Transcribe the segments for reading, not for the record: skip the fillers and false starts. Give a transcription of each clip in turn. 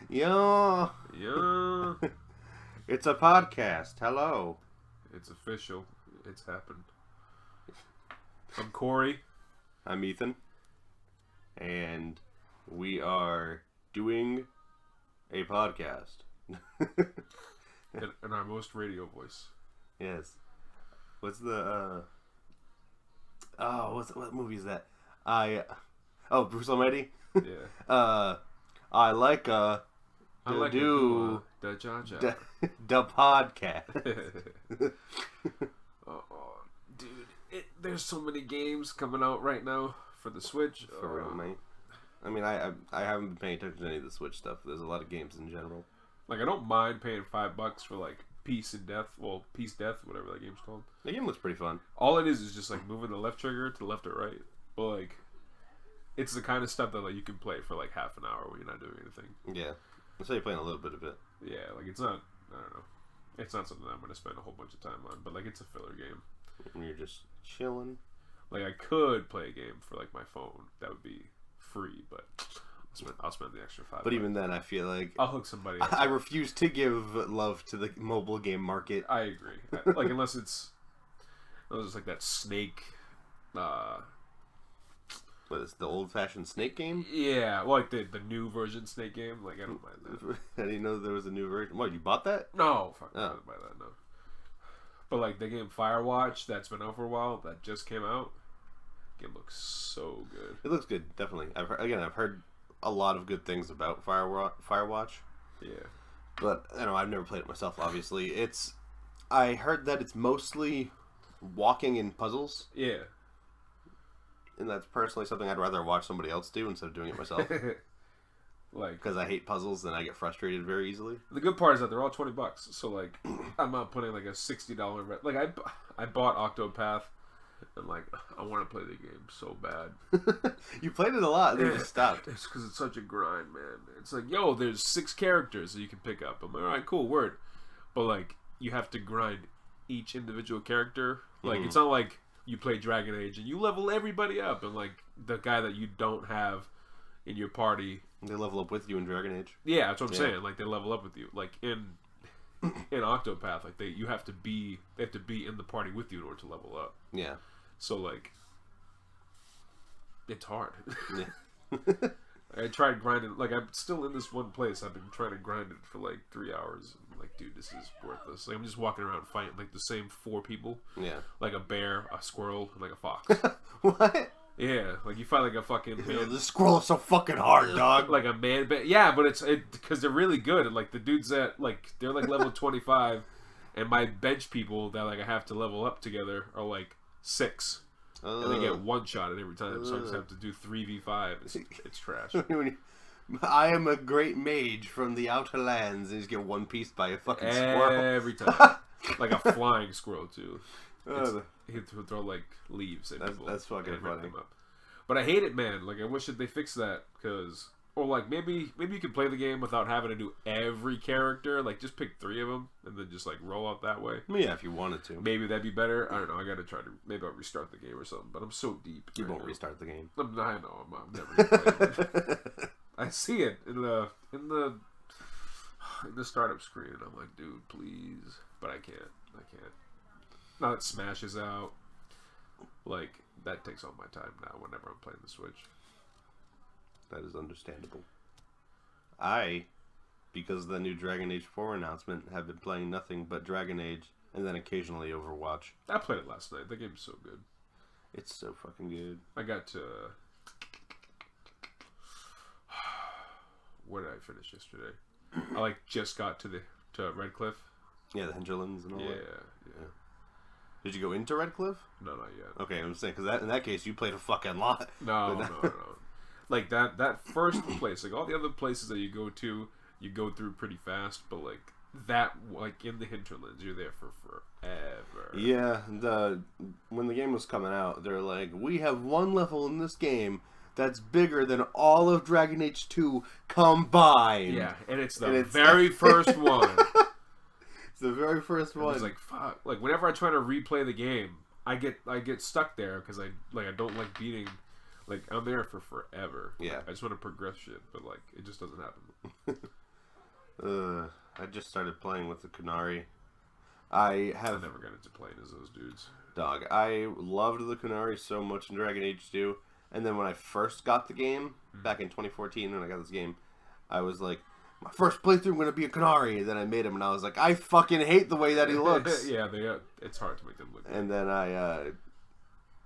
Yo. Yeah. It's a podcast. Hello. It's official. It's happened. I'm Corey. I'm Ethan. And we are doing a podcast. in our most radio voice. Yes. What's the what movie is that? Bruce Almighty? Yeah. I like the podcast. Dude, there's so many games coming out right now for the Switch. For real, man. I mean, I haven't been paying attention to any of the Switch stuff. There's a lot of games in general. Like, I don't mind paying $5 for like Peace Death, whatever that game's called. The game looks pretty fun. All it is just like moving the left trigger to the left or right. But like, it's the kind of stuff that like you can play for like half an hour when you're not doing anything. Yeah, so you're playing a little bit of it. Yeah, like it's not. I don't know. It's not something that I'm gonna spend a whole bunch of time on. But like, it's a filler game. And you're just chilling. Like, I could play a game for like my phone. That would be free, but I'll spend the extra $5. But even then, I feel like I'll hook somebody else. I refuse to give love to the mobile game market. I agree. Like, unless it's like that Snake. What is the old-fashioned Snake game? Yeah, well, like the new version Snake game. Like, I don't mind that. I didn't know there was a new version. What, you bought that? No, fuck, I didn't buy that. No. But like the game Firewatch that's been out for a while that just came out, game looks so good. It looks good, definitely. I've heard a lot of good things about Firewatch. Yeah. But I've never played it myself. Obviously, I heard that it's mostly walking in puzzles. Yeah. And that's personally something I'd rather watch somebody else do instead of doing it myself. Like, because I hate puzzles and I get frustrated very easily. The good part is that they're all $20. So like, I'm not putting like a $60. Like I bought Octopath, and like I want to play the game so bad. You played it a lot, and then you stopped. It's because it's such a grind, man. It's like, yo, there's 6 characters that you can pick up. I'm like, all right, cool, word. But like, you have to grind each individual character. Like, it's not like you play Dragon Age and you level everybody up, and like the guy that you don't have in your party, they level up with you in Dragon Age. Yeah, that's what I'm saying. Like, they level up with you. Like in Octopath, like they have to be in the party with you in order to level up. Yeah. So like, it's hard. Yeah. I tried grinding. Like, I'm still in this one place. I've been trying to grind it for like 3 hours. I'm like, dude, this is worthless. Like, I'm just walking around fighting like the same 4 people. Yeah. Like a bear, a squirrel, and like a fox. What? Yeah, like you fight like a fucking man. The squirrel is so fucking hard, dog. Like a man, yeah, but it's because they're really good. And like the dudes that like they're like level 25, and my bench people that like I have to level up together are like 6, and they get one shot at every time. So I just have to do 3v5. It's trash. I am a great mage from the outer lands, and you just get one pieced by a fucking squirrel every time. Like a flying squirrel too. He'd throw like leaves at people. That's fucking funny. Them up. But I hate it, man. Like, I wish that they fixed that, or like maybe you could play the game without having to do every character. Like, just pick 3 of them and then just like roll out that way. Yeah, if you wanted to. Maybe that'd be better. I don't know. I gotta try to. Maybe I'll restart the game or something. But I'm so deep. You won't restart the game. I know. I'm never gonna play it. I see it in the startup screen, and I'm like, dude, please. But I can't. Now that Smash is out, like, that takes all my time now whenever I'm playing the Switch. That is understandable. Because of the new Dragon Age 4 announcement, have been playing nothing but Dragon Age, and then occasionally Overwatch. I played it last night. The game's so good. It's so fucking good. I got to... Where did I finish yesterday? I, like, just got to Red Cliff. Yeah, the hinterlands and all that. Yeah. Did you go into Red Cliff? No, not yet. Okay, I'm saying, because in that case, you played a fucking lot. No. Like, that first place, like, all the other places that you go through pretty fast, but, like, that, like, in the hinterlands, you're there for forever. Yeah, when the game was coming out, they're like, we have one level in this game that's bigger than all of Dragon Age 2 combined. Yeah, and it's the very first one. It's the very first one. It's like, fuck. Like, whenever I try to replay the game, I get stuck there because I don't like beating Like, I'm there for forever. Yeah. Like, I just want to progress shit, but, like, it just doesn't happen. I just started playing with the Kunari. I never got into playing as those dudes. Dog, I loved the Kunari so much in Dragon Age 2, and then when I first got the game, back in 2014 when I got this game, I was like, my first playthrough I'm going to be a Kunari, and then I made him, and I was like, I fucking hate the way that he looks. Yeah, it's hard to make them look good. And then I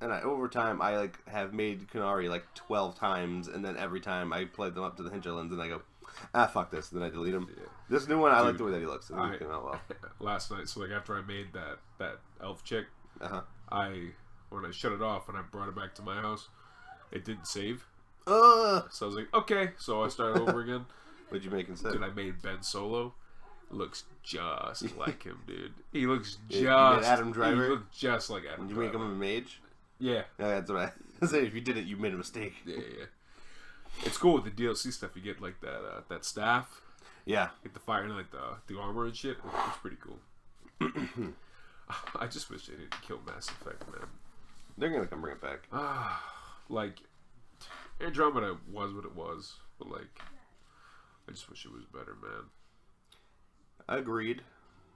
over time, I like have made Kunari like 12 times, and then every time I played them up to the hinterlands, and I go, fuck this, and then I delete them. Yeah. This new one, I like the way that he looks. It came out well. Last night, so like after I made that elf chick, when I shut it off and I brought it back to my house, it didn't save. So I was like, okay, so I started over again. What'd you make instead? Dude, I made Ben Solo. Looks just like him, dude. He looks just... You made Adam Driver? He looks just like Adam Driver. Did you make him a mage? Yeah. That's what I said. If you did it, you made a mistake. Yeah. It's cool with the DLC stuff. You get, like, that staff. Yeah. Get the fire and, like, the armor and shit. It's pretty cool. I just wish they didn't kill Mass Effect, man. They're gonna come bring it back. Like, Andromeda was what it was, but, like... I just wish it was better, man. Agreed.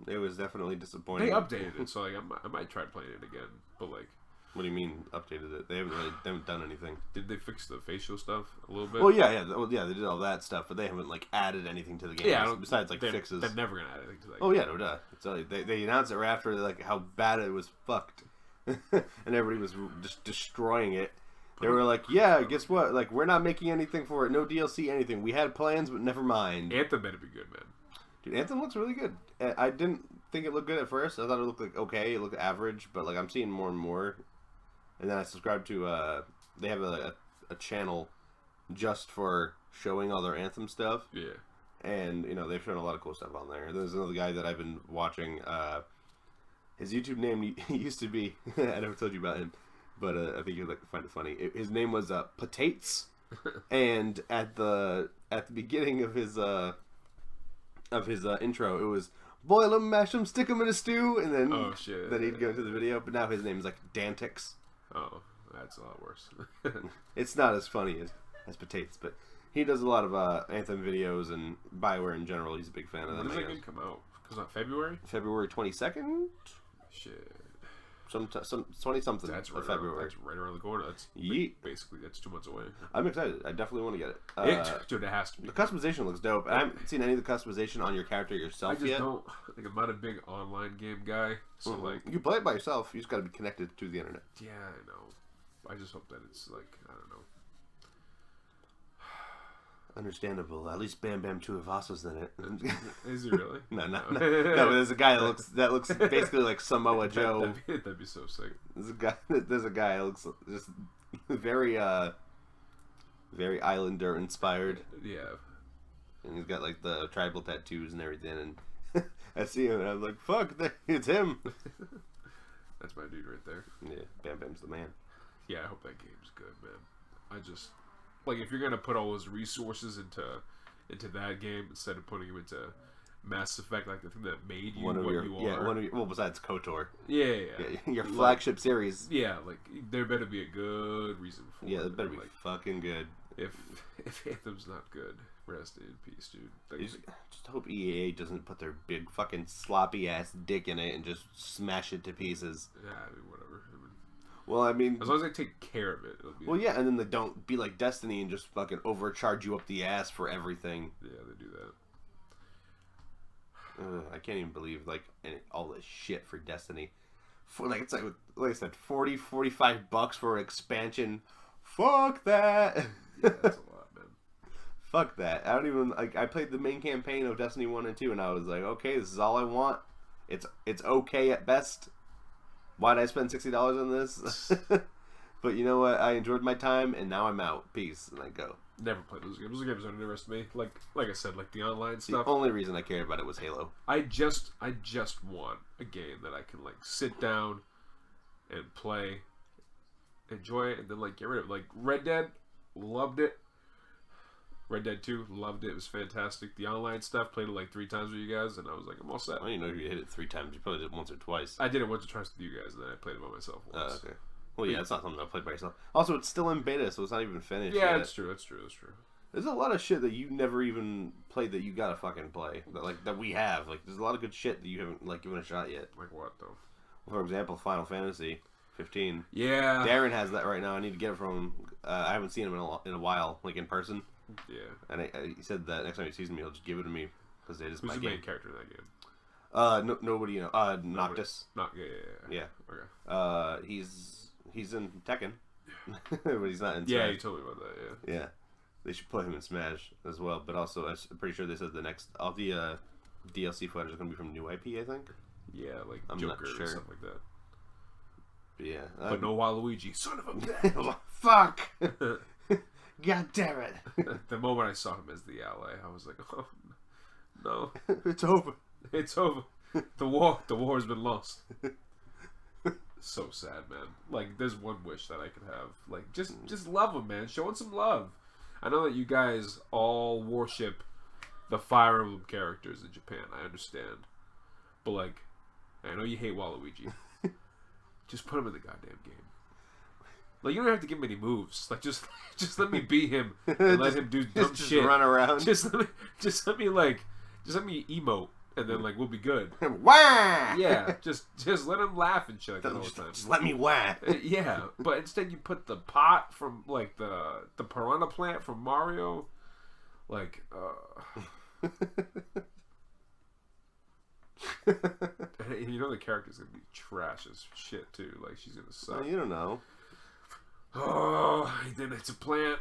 It was definitely disappointing. They updated it, so like I might try playing it again. But like, what do you mean updated it? They haven't done anything. Did they fix the facial stuff a little bit? Well, yeah. They did all that stuff, but they haven't like added anything to the game. Yeah, besides like fixes. They're never gonna add anything to that. Oh yeah, no duh. So they announced it right after like how bad it was fucked, and everybody was just destroying it. They were like, yeah, guess what? Like, we're not making anything for it. No DLC, anything. We had plans, but never mind. Anthem better be good, man. Dude, Anthem looks really good. I didn't think it looked good at first. I thought it looked like okay. It looked average, but like I'm seeing more and more. And then I subscribed to, they have a channel just for showing all their Anthem stuff. Yeah. And, you know, they've shown a lot of cool stuff on there. There's another guy that I've been watching. His YouTube name used to be, I never told you about him. But I think you'd like to find it funny. His name was Potates, and at the beginning of his intro, it was boil 'em, mash 'em, stick 'em in a stew, and then then he'd go into the video. But now his name is like Dantix. Oh, that's a lot worse. It's not as funny as Potates, but he does a lot of Anthem videos and BioWare in general. He's a big fan of them. When does that game come out? Because not February. February 22nd. Shit. Some 20 something of February. That's right around the corner. That's basically that's 2 months away. I'm excited. I definitely want to get it. Dude, it has to be. The customization looks dope. I haven't seen any of the customization on your character yourself yet. Don't. Like, I'm not a big online game guy, so like you play it by yourself. You just got to be connected to the internet. Yeah, I know. I just hope that it's like I don't know. Understandable. At least Bam Bam Tuivasa's in it. Is he really? No. But there's a guy that looks basically like Samoa Joe. That'd be so sick. There's a guy that looks just very Islander inspired. Yeah. And he's got like the tribal tattoos and everything. And I see him and I'm like, fuck, it's him. That's my dude right there. Yeah, Bam Bam's the man. Yeah, I hope that game's good, man. I just. Like, if you're gonna put all those resources into that game instead of putting them into Mass Effect, like the thing that made you what you are. Yeah, well, besides KOTOR. Yeah. Your flagship series. Yeah, like there better be a good reason for it. Yeah, it better be fucking good. If Anthem's not good, rest in peace, dude. Just hope EA doesn't put their big fucking sloppy ass dick in it and just smash it to pieces. Yeah, I mean, whatever. Well, I mean... As long as they take care of it, it'll be... Well, yeah, and then they don't be like Destiny and just fucking overcharge you up the ass for everything. Yeah, they do that. I can't even believe, like, all this shit for Destiny. Like, it's like I said, $40-$45 for an expansion. Fuck that! Yeah, that's a lot, man. Fuck that. I don't even... Like, I played the main campaign of Destiny 1 and 2, and I was like, okay, this is all I want. It's okay at best. Why'd I spend $60 on this? But you know what? I enjoyed my time, and now I'm out. Peace, and I go. Never played those games. Those games don't interest me. Like I said, like the online stuff. The only reason I cared about it was Halo. I just want a game that I can like sit down and play, enjoy it, and then like get rid of it. Like Red Dead, loved it. Red Dead 2, loved it. It was fantastic. The online stuff, played it like 3 times with you guys, and I was like, I'm all set. I didn't know you hit it 3 times. You probably did it once or twice. I did it once or twice with you guys, and then I played it by myself once. Okay. Well, yeah, it's not something I played by yourself. Also, it's still in beta, so it's not even finished. Yeah, yet. that's true. That's true. That's true. There's a lot of shit that you never even played that you gotta fucking play. That we have. Like, there's a lot of good shit that you haven't like given a shot yet. Like what though? For example, Final Fantasy 15. Yeah. Darren has that right now. I need to get it from him. I haven't seen him in a while, like in person. Yeah. And he said that next time he sees me, he'll just give it to me because it is Who's my the game. main character in that game? Nobody, you know. Noctis. Yeah. Okay. He's in Tekken, but he's not in Smash. Yeah, you told me about that. Yeah. Yeah. They should put him in Smash as well. But also, I'm pretty sure they said all the DLC fighters are going to be from new IP, I think. Yeah, like I'm Joker not sure. or something like that. But yeah. But no Waluigi. Son of a bitch. Fuck! God damn it. The moment I saw him as the ally, I was like, oh, no. It's over. It's over. The war's been lost. So sad, man. Like, there's one wish that I could have. Like, just love him, man. Show him some love. I know that you guys all worship the Fire Emblem characters in Japan. I understand. But, like, I know you hate Waluigi. Just put him in the goddamn game. Like, you don't have to give him any moves. Like, just let me be him and let him do dumb just shit. Run around. Just let me emote, and then like we'll be good. Wah! Yeah, just let him laugh and shit like that all the time. Just let me wah. Yeah, but instead you put the pot from like the piranha plant from Mario, like. And you know the character's gonna be trash as shit too. Like she's gonna suck. Well, you don't know. Oh, then it's a plant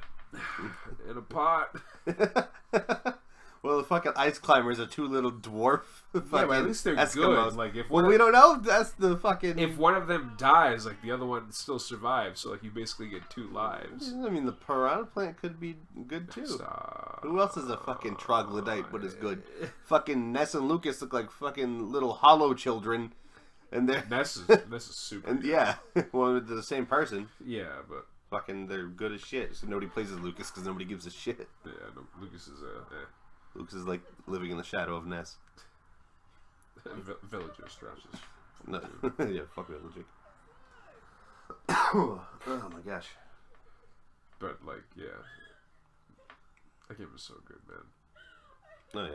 in a pot. Well, the fucking ice climbers are two little dwarf. Yeah, but at least they're Eskimos. good. Like if we don't know if that's the fucking. If one of them dies, like the other one still survives. So like you basically get 2 lives. I mean, the piranha plant could be good too. Stop. Who else is a fucking troglodyte but is good? Fucking Ness and Lucas look like fucking little hollow children, and they're Ness is super. And good. yeah, well, they're the same person. Yeah, but fucking they're good as shit. So nobody plays as Lucas because nobody gives a shit. Yeah, no, Lucas is Lucas is like living in the shadow of Ness. Villager stretches. No. Yeah, fuck Villager. Oh my gosh. But like, yeah, that game was so good, man. Oh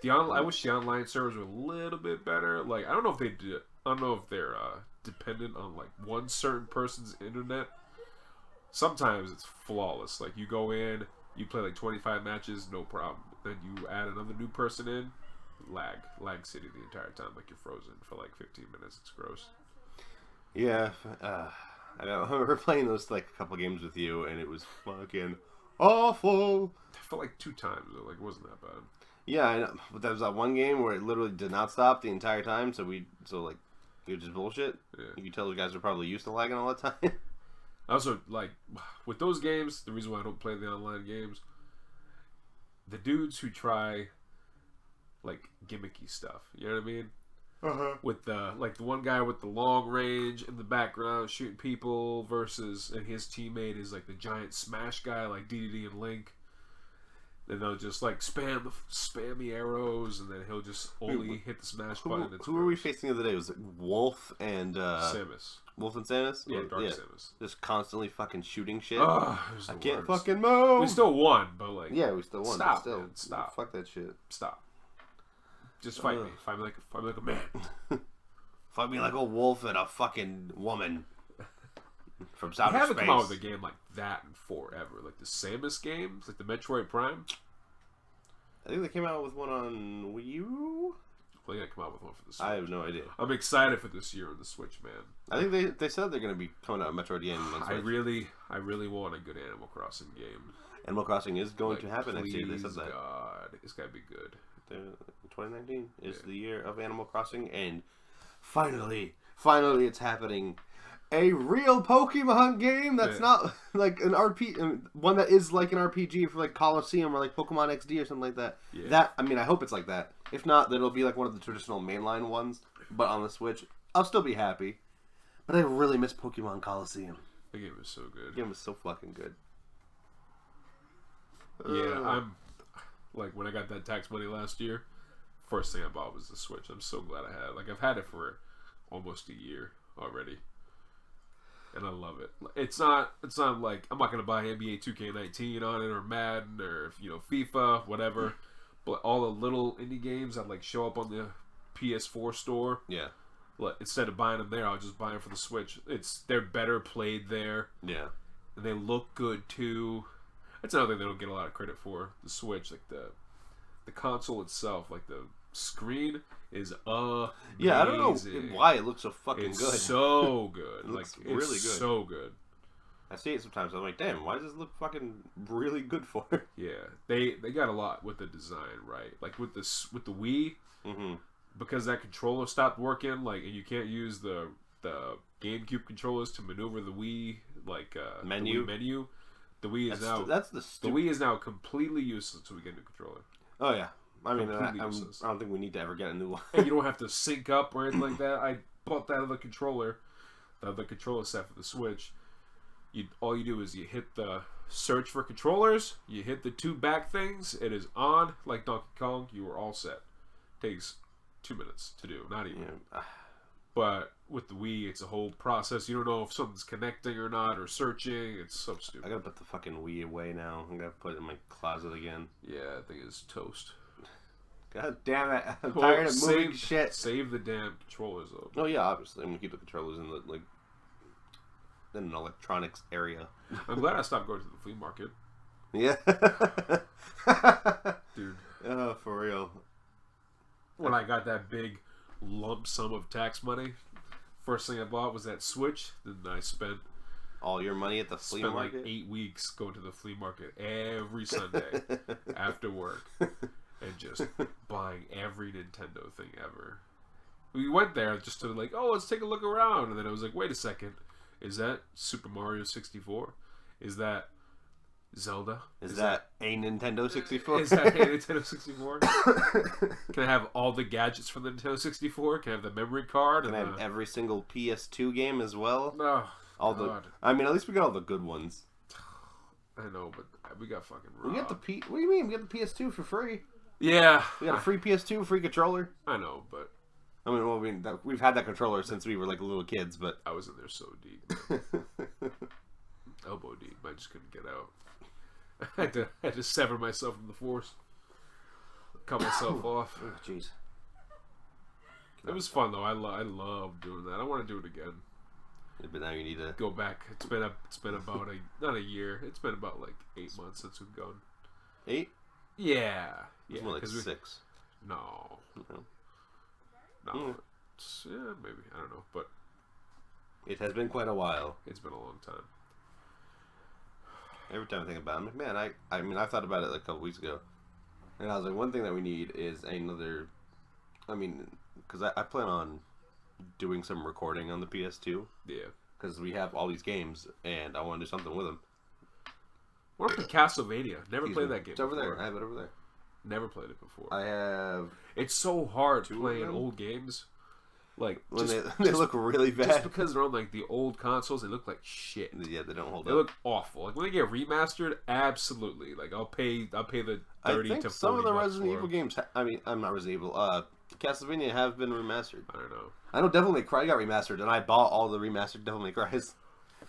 yeah. I wish the online servers were a little bit better. Like, I don't know if they did. I don't know if they're dependent on like one certain person's internet. Sometimes it's flawless. Like you go in, you play like 25 matches, no problem. Then you add another new person in, lag city the entire time. Like you're frozen for like 15 minutes. It's gross. Yeah, I remember playing those like a couple games with you, and it was fucking awful. I felt like 2 times. Like it wasn't that bad. Yeah, I know. But there was that one game where it literally did not stop the entire time. So like it was just bullshit. Yeah. You could tell the guys are probably used to lagging all the time. Also, like with those games, the reason why I don't play the online games, the dudes who try like gimmicky stuff, you know what I mean? Uh-huh. With the one guy with the long range in the background shooting people versus, and his teammate is like the giant smash guy like DDD and Link. Then they'll just like spam the arrows, and then he'll just only hit the smash button. Who were we facing the other day? Was it Wolf and Samus? Wolf and Samus? Yeah, Dark Samus. Just constantly fucking shooting shit. I can't fucking move. We still won, but like, yeah, we still won. Stop, but still, man, stop. Fuck that shit. Stop. Just fight me. Fight me like a man. Fight me like a wolf and a fucking woman. From outer space. They haven't come out with a game like that in forever. Like the Samus games, like the Metroid Prime. I think they came out with one on Wii U. Well, they gotta come out with one for the Switch. I have no idea. I'm excited for this year on the Switch, man. I think they said they're going to be coming out with Metroid game on Switch. I really want a good Animal Crossing game. Animal Crossing is going like, to happen next year. They said that. God, it's gotta be good. 2019 is the year of Animal Crossing, and finally it's happening. A real Pokemon game that's not like an RPG, one that is like an RPG for like Coliseum or like Pokemon XD or something like that. Yeah. I hope it's like that. If not, then it'll be like one of the traditional mainline ones, but on the Switch. I'll still be happy. But I really miss Pokemon Coliseum. The game is so good. The game was so fucking good. Yeah, I'm like when I got that tax money last year, first thing I bought was the Switch. I'm so glad I had it. Like I've had it for almost a year already. and I love it. It's not like I'm not gonna buy NBA 2K19 on it or Madden or FIFA, whatever. But all the little indie games that like show up on the PS4 store. Yeah. Like, instead of buying them there, I'll just buy them for the Switch. They're better played there. Yeah. And they look good too. That's another thing they don't get a lot of credit for. The Switch, like the console itself, like the screen is amazing. Yeah, I don't know why it looks so fucking it's good. So good. It looks like really it's good. So good. I see it sometimes. I'm like, damn, why does this look fucking really good for? Yeah, they got a lot with the design, right? Like with the Wii, because that controller stopped working. Like, and you can't use the GameCube controllers to maneuver the Wii menu. The Wii menu. The Wii is the Wii is now completely useless until we get a new controller. Oh yeah, I mean, I don't think we need to ever get a new one. And you don't have to sync up or anything like that. I bought that other controller, set for the Switch. All you do is you hit the search for controllers, you hit the two back things, it is on like Donkey Kong. You are all set. Takes 2 minutes to do, not even. Yeah. But with the Wii, it's a whole process. You don't know if something's connecting or not, or searching. It's so stupid. I gotta put the fucking Wii away now. I'm gonna put it in my closet again. Yeah, I think it's toast. God damn it! I'm tired of moving shit. Save the damn controllers though. Oh yeah, obviously. I'm gonna keep the controllers in in an electronics area. I'm glad I stopped going to the flea market. Yeah. Dude. Oh, for real. When I got that big lump sum of tax money, first thing I bought was that Switch. Then I spent all your money at the flea market? Like 8 weeks going to the flea market every Sunday after work and just buying every Nintendo thing ever. We went there just to like, oh, let's take a look around. And then I was like, wait a second. Is that Super Mario 64? Is that Zelda? Is that a Nintendo 64? Is that a Nintendo 64? Can I have all the gadgets from the Nintendo 64? Can I have the memory card? Can I have every single PS2 game as well? No. I mean, at least we got all the good ones. I know, but we got fucking robbed. We got what do you mean? We got the PS2 for free. Yeah. We got a free PS2, free controller. I know, but... I mean, we've had that controller since we were like little kids, but... I was in there so deep. Elbow deep. I just couldn't get out. I had to sever myself from the force. Cut myself off. Oh, jeez. It was fun, though. I love doing that. I want to do it again. But now you need to... Go back. It's been about not a year. It's been about like 8 months since we've gone. 8? Yeah. It's more like 6. No. No. No, yeah, maybe, I don't know, but it has been quite a while. It's been a long time. Every time I think about it, I'm like, man, I mean, I thought about it like a couple weeks ago, and I was like, one thing that we need is another. I mean, because I plan on doing some recording on the PS2. Yeah. Because we have all these games, and I want to do something with them. What about Castlevania? Never played that game. It's over there. I have it over there. Never played it before. I have. It's so hard playing old games. Like when they look really bad. Just because they're on like the old consoles, they look like shit. Yeah, they don't hold up. They look awful. Like when they get remastered, absolutely. Like I'll pay the 30 to 40 some of the Resident Evil games. I mean, I'm not Resident Evil. Castlevania have been remastered. I don't know. I know Devil May Cry got remastered, and I bought all the remastered Devil May Cries.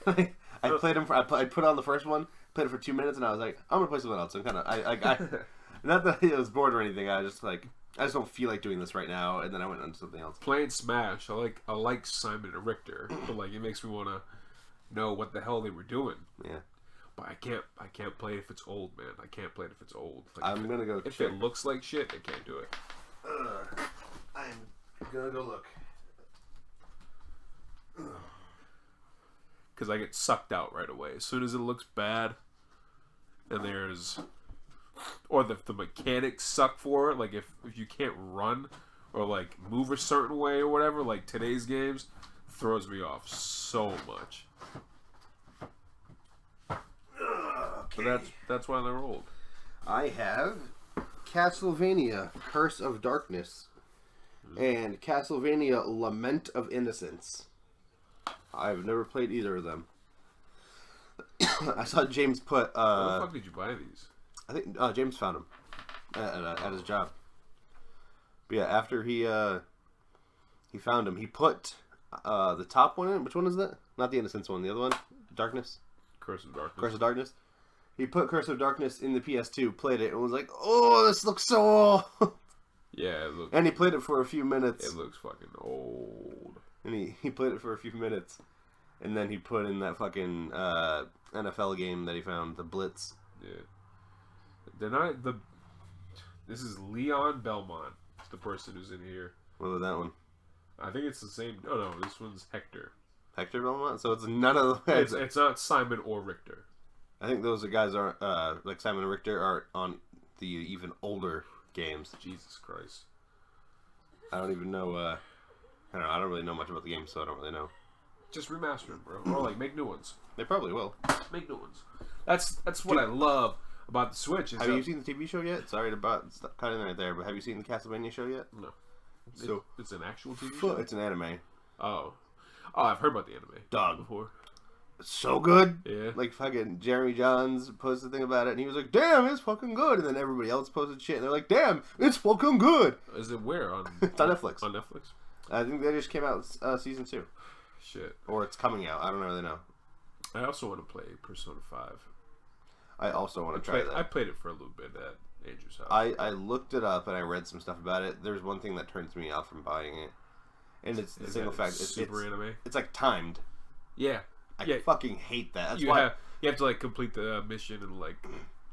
I played them. I put on the first one, played it for 2 minutes, and I was like, I'm gonna play something else. I'm kind of I not that I was bored or anything. I just don't feel like doing this right now, and then I went on to something else. Playing Smash, I like Simon and Richter, but like it makes me want to know what the hell they were doing. Yeah. But I can't play it if it's old, man. I can't play it if it's old. Like I'm gonna go. If it looks like shit, I can't do it. I'm gonna go look. Because I get sucked out right away as soon as it looks bad, and there's. Or the mechanics suck for it. Like if you can't run or like move a certain way or whatever, like today's games throws me off so much. Okay. So that's why they're old. I have Castlevania Curse of Darkness and Castlevania Lament of Innocence. I've never played either of them. I saw James put How the fuck did you buy these? I think James found him at his job. But yeah, after he found him, he put the top one in. Which one is that? Not the Innocence one. The other one, Darkness. Curse of Darkness. Curse of Darkness. He put Curse of Darkness in the PS2, played it, and was like, "Oh, this looks so old." Yeah, it looks. And he played it for a few minutes. It looks fucking old. And he played it for a few minutes, and then he put in that fucking NFL game that he found, the Blitz. Yeah. This is Leon Belmont. It's the person who's in here. What was that one? I think it's the same. Oh no, this one's Hector. Hector Belmont? So it's none of the guys. It's not Simon or Richter. I think those guys are like Simon and Richter are on the even older games. Jesus Christ. I don't even know. I don't know. I don't really know much about the game, so I don't really know. Just remaster them, bro. Or like make new ones. They probably will. Make new ones. That's what I love about the Switch. Have you seen the TV show yet? Sorry to stop cutting right there, but have you seen the Castlevania show yet? No. So it's an actual TV show? It's an anime. Oh, I've heard about the anime. Dog. Before. It's so good. Yeah. Like fucking Jeremy Johns posted a thing about it, and he was like, "Damn, it's fucking good." And then everybody else posted shit, and they're like, "Damn, it's fucking good." Is it where on? It's on Netflix. On Netflix. I think they just came out season 2. Shit. Or it's coming out. I don't really know. I also want to play Persona 5. I also want to try that. I played it for a little bit at Andrew's house. I looked it up and I read some stuff about it. There's one thing that turns me off from buying it, and it's the single fact. It's super anime. It's like timed. Yeah. I fucking hate that. That's you why have to like complete the mission in like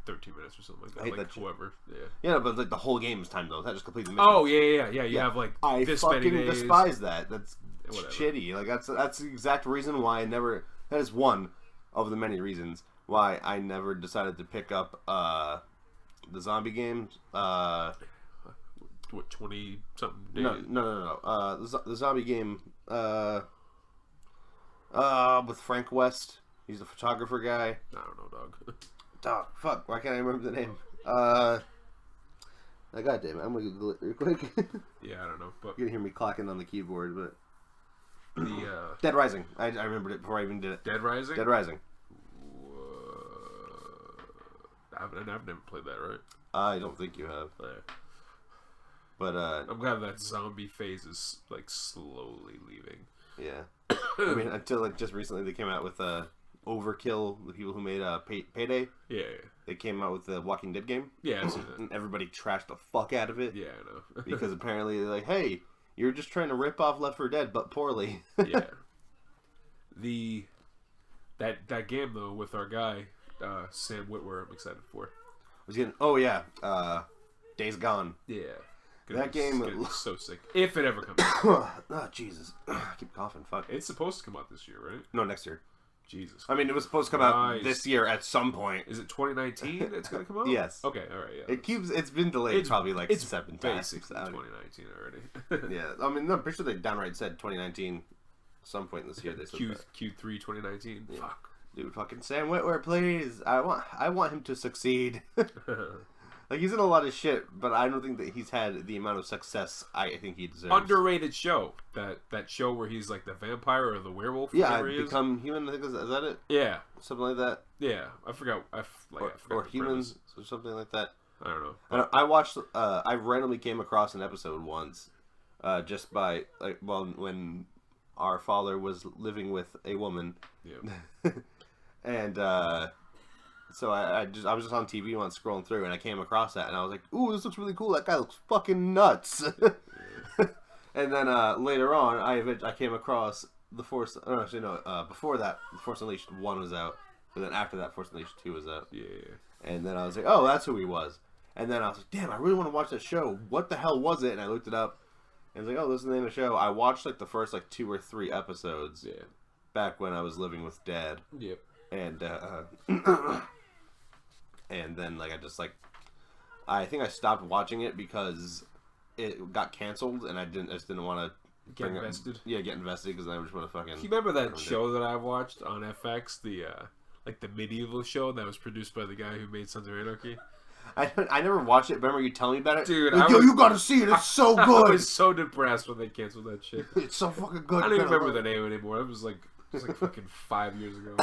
13 minutes or something like that. I hate like that shit. whoever. Yeah. Yeah, but like the whole game is timed though. That just complete the mission. Oh yeah. You have like I this fucking many days. despise that. That's Whatever. shitty. Like that's the exact reason why I never. That is one of the many reasons why I never decided to pick up the zombie games. What 20 something days? No. The zombie game. With Frank West. He's the photographer guy. I don't know, dog. Dog, fuck. Why can't I remember the name? God damn it. I'm gonna Google it real quick. Yeah, I don't know, but You're gonna hear me clocking on the keyboard, but the Dead Rising. I remembered it before I even did it. Dead Rising. Dead Rising. I've never played that, right? I don't think you have. Yeah. But I'm glad that zombie phase is like slowly leaving. yeah. I mean, until like just recently they came out with Overkill, the people who made Payday. Yeah. They came out with the Walking Dead game. Yeah, I've seen that. And everybody trashed the fuck out of it. Yeah, I know. Because apparently they're like, hey, you're just trying to rip off Left 4 Dead, but poorly. Yeah. That game though with our guy Sam Witwer, I'm excited for. Days Gone. Yeah. That game is so sick. If it ever comes out. Oh, Jesus. I keep coughing. Fuck. It's supposed to come out this year, right? No, next year. Jesus. I mean, it was supposed to come out this year at some point. Is it 2019 it's going to come out? Yes. Okay, alright, yeah. It's been delayed probably like it's 7 times. Basically 2019 already. Yeah. I mean, no, I'm pretty sure they downright said 2019 some point this year. They said Q3 2019. Yeah. Fuck. Dude, fucking Sam Witwer, please. I want him to succeed. Like, he's in a lot of shit, but I don't think that he's had the amount of success I think he deserves. Underrated show. That show where he's like the vampire or the werewolf. Yeah, Become Human, I think, is that it? Yeah. Something like that? Yeah. I forgot. I forgot or Humans, or something like that. I don't know. I watched, I randomly came across an episode once, just by, like, when our father was living with a woman. Yeah. And, so I was just on TV once scrolling through, and I came across that, and I was like, "Ooh, this looks really cool. That guy looks fucking nuts." And then later on, I came across the Force. Oh, actually, no. Before that, the Force Unleashed 1 was out, but then after that, Force Unleashed 2 was out. Yeah. And then I was like, "Oh, that's who he was." And then I was like, "Damn, I really want to watch that show. What the hell was it?" And I looked it up, and I was like, "Oh, this is the name of the show." I watched like the first like 2 or 3 episodes. Yeah. Back when I was living with Dad. Yep. And and then like I think I stopped watching it because it got canceled, and I just didn't want to get invested. Get invested because I just want to fucking. Do you remember that show that I watched on FX, the like the medieval show that was produced by the guy who made Sons of Anarchy? I never watched it. Remember you telling me about it, dude? Like, you gotta see it. It's so good. I was so depressed when they canceled that shit. It's so fucking good. I don't even remember the name anymore. It was like fucking 5 years ago.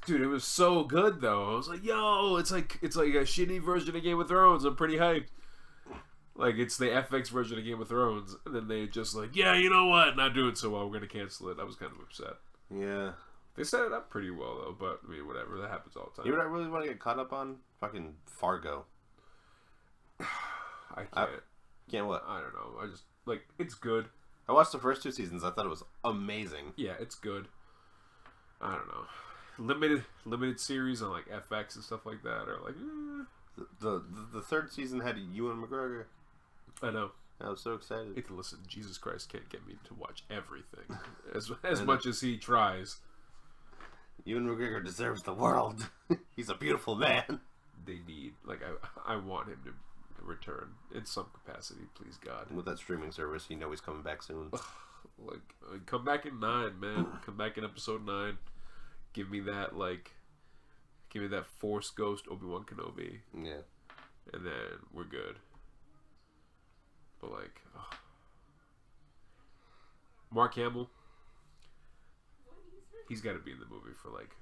Dude, it was so good though. I was like, yo, it's like a shitty version of Game of Thrones. I'm pretty hyped. Like, it's the FX version of Game of Thrones, and then they just like, yeah, you know what? Not doing so well. We're going to cancel it. I was kind of upset. Yeah. They set it up pretty well, though, but, I mean, whatever. That happens all the time. You know what I really want to get caught up on? Fucking Fargo. I can't. Can't what? I don't know. I just, like, it's good. I watched the first 2 seasons. I thought it was amazing. Yeah, it's good. I don't know. Limited series on, like, FX and stuff like that are like, The third season had Ewan McGregor. I know. I was so excited. Listen, Jesus Christ can't get me to watch everything. As much as he tries. Ewan McGregor deserves the world. He's a beautiful man. They need, like, I want him to return in some capacity, please God. With that streaming service, you know he's coming back soon. Like, come back in 9, man. Come back in episode 9. Give me that Force Ghost Obi-Wan Kenobi. Yeah. And then we're good. But, like, Mark Hamill, he's got to be in the movie for, like,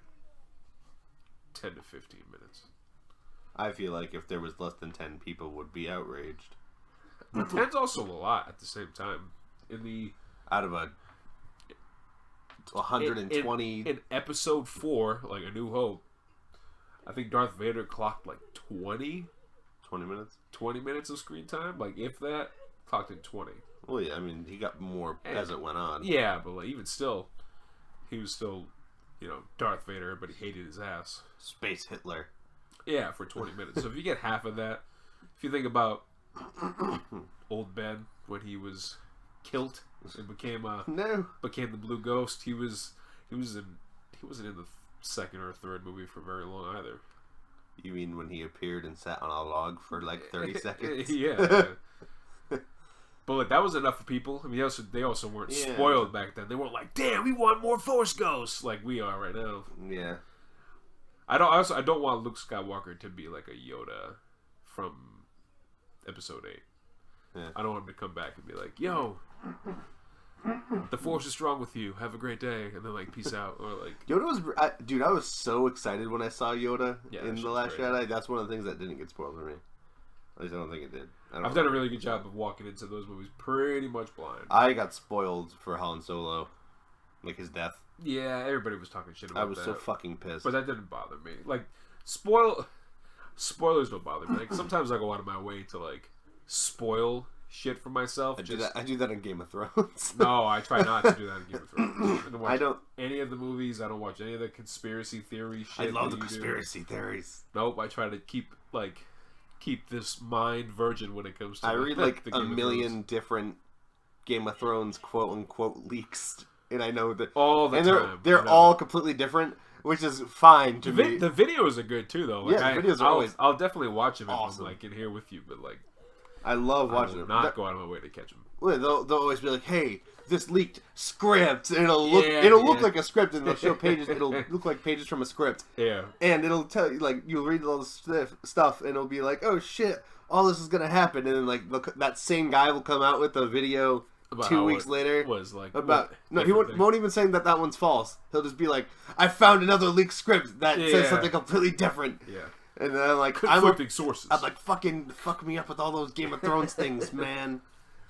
10 to 15 minutes. I feel like if there was less than 10 people would be outraged. But 10's also a lot at the same time. Out of 120... In episode 4, like, A New Hope, I think Darth Vader clocked, like, 20 minutes? 20 minutes of screen time. Like, if that, clocked in 20. Well, yeah, I mean, he got more as it went on. Yeah, but, like, even still, he was still, Darth Vader. Everybody hated his ass. Space Hitler. Yeah, for 20 minutes. So if you get half of that, if you think about old Ben when he was killed and became the Blue Ghost, he wasn't in the second or third movie for very long either. You mean when he appeared and sat on a log for like 30 seconds? Yeah. But like, that was enough for people. I mean, they also weren't spoiled back then. They weren't like, damn, we want more Force Ghosts like we are right now. Yeah. I don't want Luke Skywalker to be like a Yoda from Episode 8. Yeah. I don't want him to come back and be like, yo, the Force is strong with you. Have a great day. And then, like, peace out. Or, like... Yoda was... Dude, I was so excited when I saw Yoda in The Last Jedi. That's one of the things that didn't get spoiled for me. At least I don't think it did. I've done a really good job of walking into those movies pretty much blind. I got spoiled for Han Solo. Like, his death. Yeah, everybody was talking shit about that. I was so fucking pissed. But that didn't bother me. Like, spoilers don't bother me. Like, sometimes I go out of my way to, like, spoil shit for myself. I do that in Game of Thrones. No, I try not to do that in Game of Thrones. I don't any of the movies. I don't watch any of the conspiracy theory shit. I love the conspiracy theories. Nope, I try to keep this mind virgin when it comes to. I read like a million different Game of Thrones quote unquote leaks, and I know that all the time. They're all completely different, which is fine to me. The videos are good too, though. Like, yeah, the videos are always. I'll definitely watch them awesome. if I'm like in here with you, but like. I love watching them. Not go out of my way to catch them. They'll always be like, "Hey, this leaked script," and it'll look like a script, and they'll show pages. It'll look like pages from a script. Yeah. And it'll tell you, like, you'll read all this stuff, and it'll be like, "Oh shit, all this is gonna happen," and then like that same guy will come out with a video about 2 weeks later. Was like he won't even say that one's false. He'll just be like, "I found another leaked script that says something completely different." Yeah. And then I'm like, conflicting sources. I'm like, fuck me up with all those Game of Thrones things, man.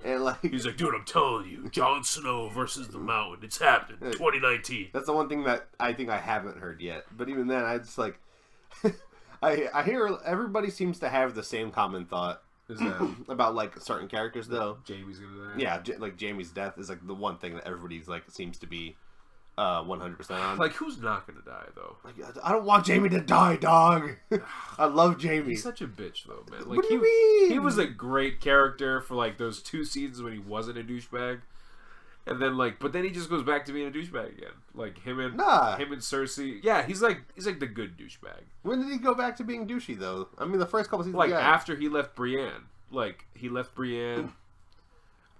And like, he's like, dude, I'm telling you, Jon Snow versus the Mountain, it's happening, 2019. That's the one thing that I think I haven't heard yet. But even then, I just like, I hear everybody seems to have the same common thought. Is that about like certain characters though? Jaime's gonna die. Yeah, like Jaime's death is like the one thing that everybody's like seems to be 100% on. Like, who's not gonna die though? Like, I don't want Jaime to die, dog. I love Jaime. He's such a bitch though, man. Like, what do you mean? He was a great character for like those 2 seasons when he wasn't a douchebag, and then but then he just goes back to being a douchebag again. Like him and Cersei. Yeah, he's like the good douchebag. When did he go back to being douchey though? I mean, the first couple seasons. Like after he left Brienne. Like he left Brienne.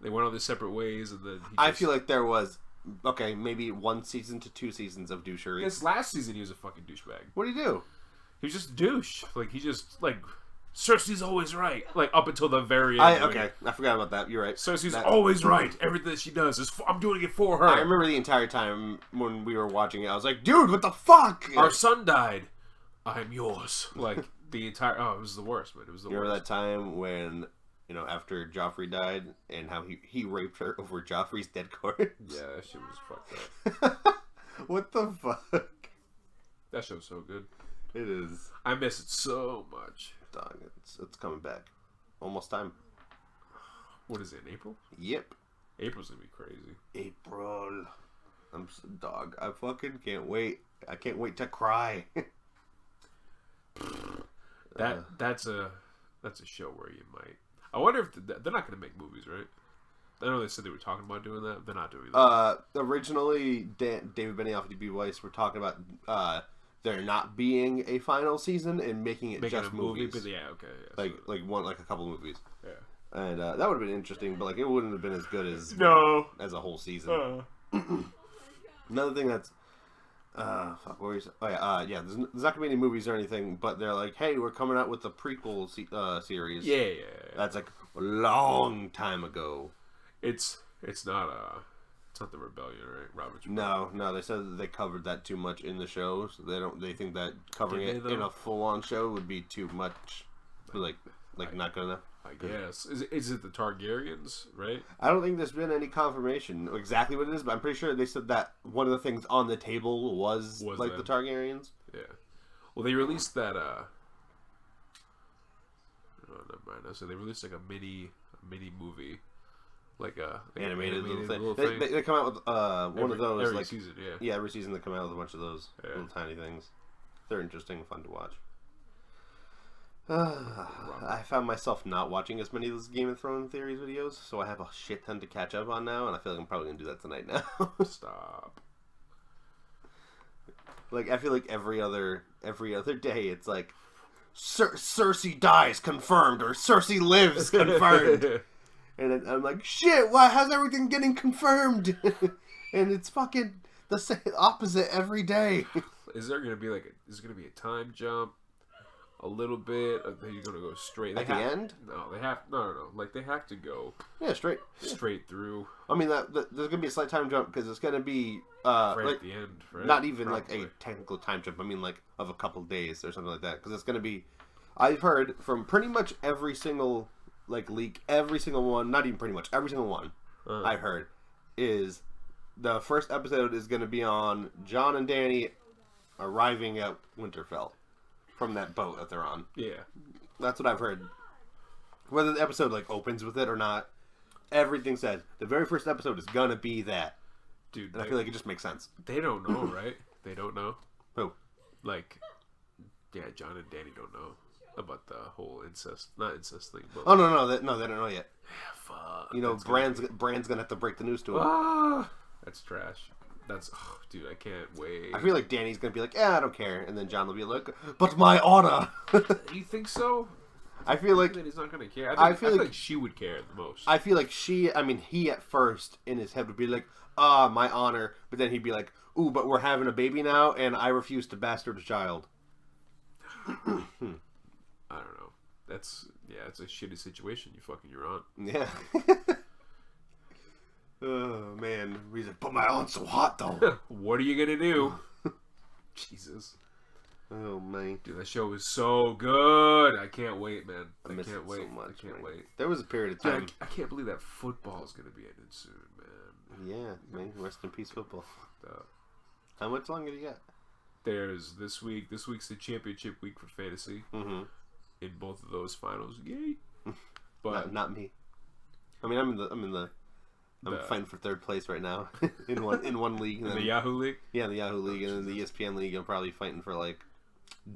They went on their separate ways, and then I feel like there was. Okay, maybe 1 season to 2 seasons of douchery. This last season, he was a fucking douchebag. What did he do? He was just a douche. Like, he just, like, Cersei's always right. Like, up until the very end. Okay, I forgot about that. You're right. Cersei's always right. Everything she does is, I'm doing it for her. I remember the entire time when we were watching it, I was like, dude, what the fuck? Our son died. I'm yours. Like, the entire, it was the worst, man. It was the worst. Remember that time when after Joffrey died, and how he raped her over Joffrey's dead corpse. Yeah, that shit was fucked up. What the fuck? That show's so good. It is. I miss it so much. Dog, it's coming back. Almost time. What is it, in April? Yep. April's gonna be crazy. April. Dog, I fucking can't wait. I can't wait to cry. That's a show where you might. I wonder if they're not gonna make movies, right? I know they said they were talking about doing that. They're not doing that. Originally, David Benioff and D.B. Weiss were talking about there not being a final season and making just movies. But yeah, okay. Yeah, like a couple movies. Yeah. And that would have been interesting, but it wouldn't have been as good as as a whole season. Another thing that's fuck, what were you saying? Oh yeah, there's not gonna be any movies or anything, but they're like, hey, we're coming out with the prequel series. Yeah. That's like a long time ago. It's not the Rebellion, right? Robert's Rebellion. No, they said that they covered that too much in the show, so they think that covering it in a full on show would be too much, not good enough. I guess. Is it the Targaryens, right? I don't think there's been any confirmation exactly what it is, but I'm pretty sure they said that one of the things on the table was the Targaryens. Yeah. Well, they released that. Oh, never mind. So they released like a mini movie, like a animated little thing. thing. They come out with one of those every season. Yeah. Yeah, every season they come out with a bunch of those little tiny things. They're interesting and fun to watch. I found myself not watching as many of those Game of Thrones theories videos, so I have a shit ton to catch up on now, and I feel like I'm probably gonna do that tonight now. Stop. I feel like every other day it's like Cersei dies confirmed or Cersei lives confirmed, and I'm like, shit, why? How's everything getting confirmed? And it's fucking the same opposite every day. Is there gonna be a time jump? A little bit. Or are you gonna go straight at the end? No, they have no. They have to go. Yeah, straight through. I mean, there's gonna be a slight time jump because it's gonna be right at the end. Right? Not even a technical time jump. I mean, of a couple days or something like that. Because it's gonna be. I've heard from pretty much every single leak, every single one. Not even pretty much every single one. I've heard is the first episode is gonna be on Jon and Dany arriving at Winterfell. From that boat that they're on. Yeah. That's what I've heard. Whether the episode opens with it or not, everything says the very first episode is gonna be that. Dude, and I feel like it just makes sense. They don't know, right? They don't know. Who? Yeah, Jon and Dany don't know about the whole not incest thing. But oh no, they don't know yet. Yeah, fuck. Brand's gonna have to break the news to him. That's trash. Dude, I can't wait. I feel like Danny's gonna be like, yeah, I don't care, and then Jon will be like, but my honor. You think so? I feel like he's not gonna care. I feel like she would care the most. I feel like he at first in his head would be like, my honor, but then he'd be like, ooh, but we're having a baby now, and I refuse to bastard a child. I don't know. It's a shitty situation. You're on. Yeah. Oh man, he's like, but my aunt's so hot though. What are you gonna do? Jesus. Oh man, dude, that show is so good. I can't wait, man. I can't wait. So much, I can't wait. There was a period of time. Dude, I can't believe that football is gonna be ended soon, man. Yeah, man. Rest in peace, football. How much longer do you got? There's this week. This week's the championship week for fantasy. Mm-hmm. In both of those finals, yay! But not me. I mean, I'm fighting for third place right now in one league. In the Yahoo League? Yeah, the Yahoo League, and then the ESPN League. I'm probably fighting for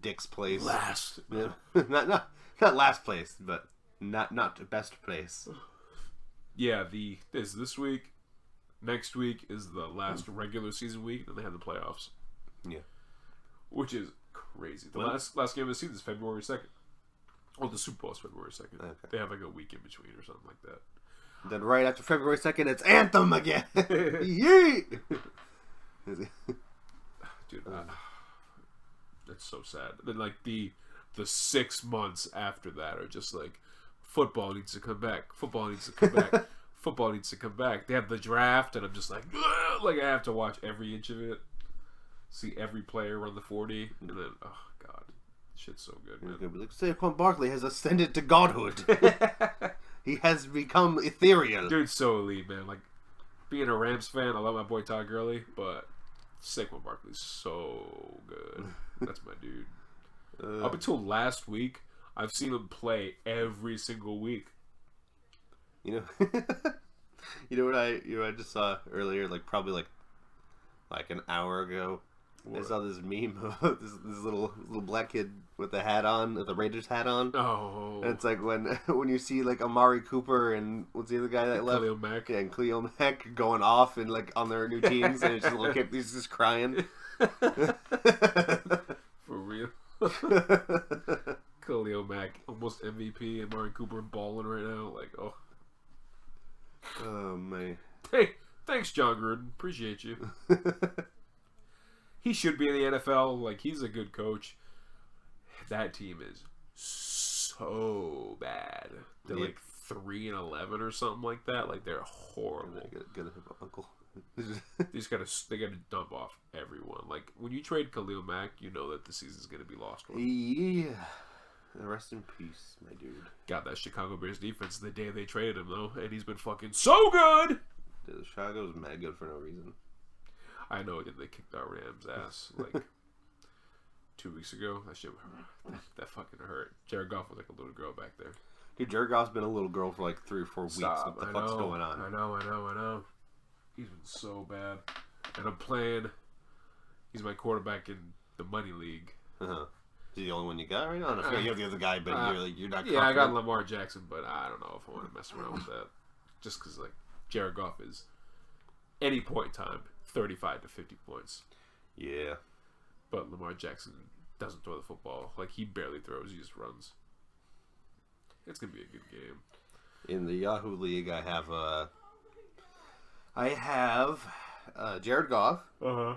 Dick's place. Last. Yeah. not last place, but not best place. Yeah, this week. Next week is the last regular season week, and they have the playoffs. Yeah. Which is crazy. The last game of the season is February 2nd. Oh, the Super Bowl is February 2nd. Okay. They have a week in between or something like that. Then right after February 2nd, it's Anthem again. Yeet! Dude, that's so sad. Then the 6 months after that are just football needs to come back. Football needs to come back. Football needs to come back. They have the draft, and I'm just I have to watch every inch of it. See every player run the 40, and then shit's so good, man. It's gonna be Saquon Barkley has ascended to godhood. He has become ethereal. Dude's so elite, man. Like, being a Rams fan, I love my boy Todd Gurley, but Saquon Barkley's so good. That's my dude. Up until last week, I've seen him play every single week. You know, you know what I just saw earlier, like probably like an hour ago. What? I saw this meme of this little black kid with the hat on, with the Raiders hat on. Oh, and it's like when you see like Amari Cooper and what's the other guy that left? Khalil Mack. Yeah, and Khalil Mack going off and like on their new teams, and it's just a little kid, he's just crying. For real. Khalil Mack, almost MVP, and Amari Cooper balling right now. Like, oh. Oh man. Hey, thanks, John Gruden. Appreciate you. He should be in the NFL. Like, he's a good coach. That team is so bad. They're like 3-11 or something like that. Like, they're horrible. Good uncle. They gotta dump off everyone. Like, when you trade Khalil Mack, you know that the season's gonna be lost. Yeah. Rest in peace, my dude. Got that Chicago Bears defense the day they traded him, though, and he's been fucking so good. Dude, Chicago's mad good for no reason. I know that they kicked our Rams' ass like 2 weeks ago. That fucking hurt. Jared Goff was like a little girl back there. Dude, Jared Goff's been a little girl for like 3 or 4 weeks. Stop. What the fuck's going on? I know. He's been so bad. And I'm playing. He's my quarterback in the Money League. Uh-huh. Is he the only one you got right now? I feel you have the other guy, but you're not. Yeah, I got Lamar Jackson, but I don't know if I want to mess around with that. Just because like Jared Goff is any point in time 35 to 50 points. Yeah. But Lamar Jackson doesn't throw the football. Like, he barely throws. He just runs. It's going to be a good game. In the Yahoo League, I have Jared Goff. Uh-huh.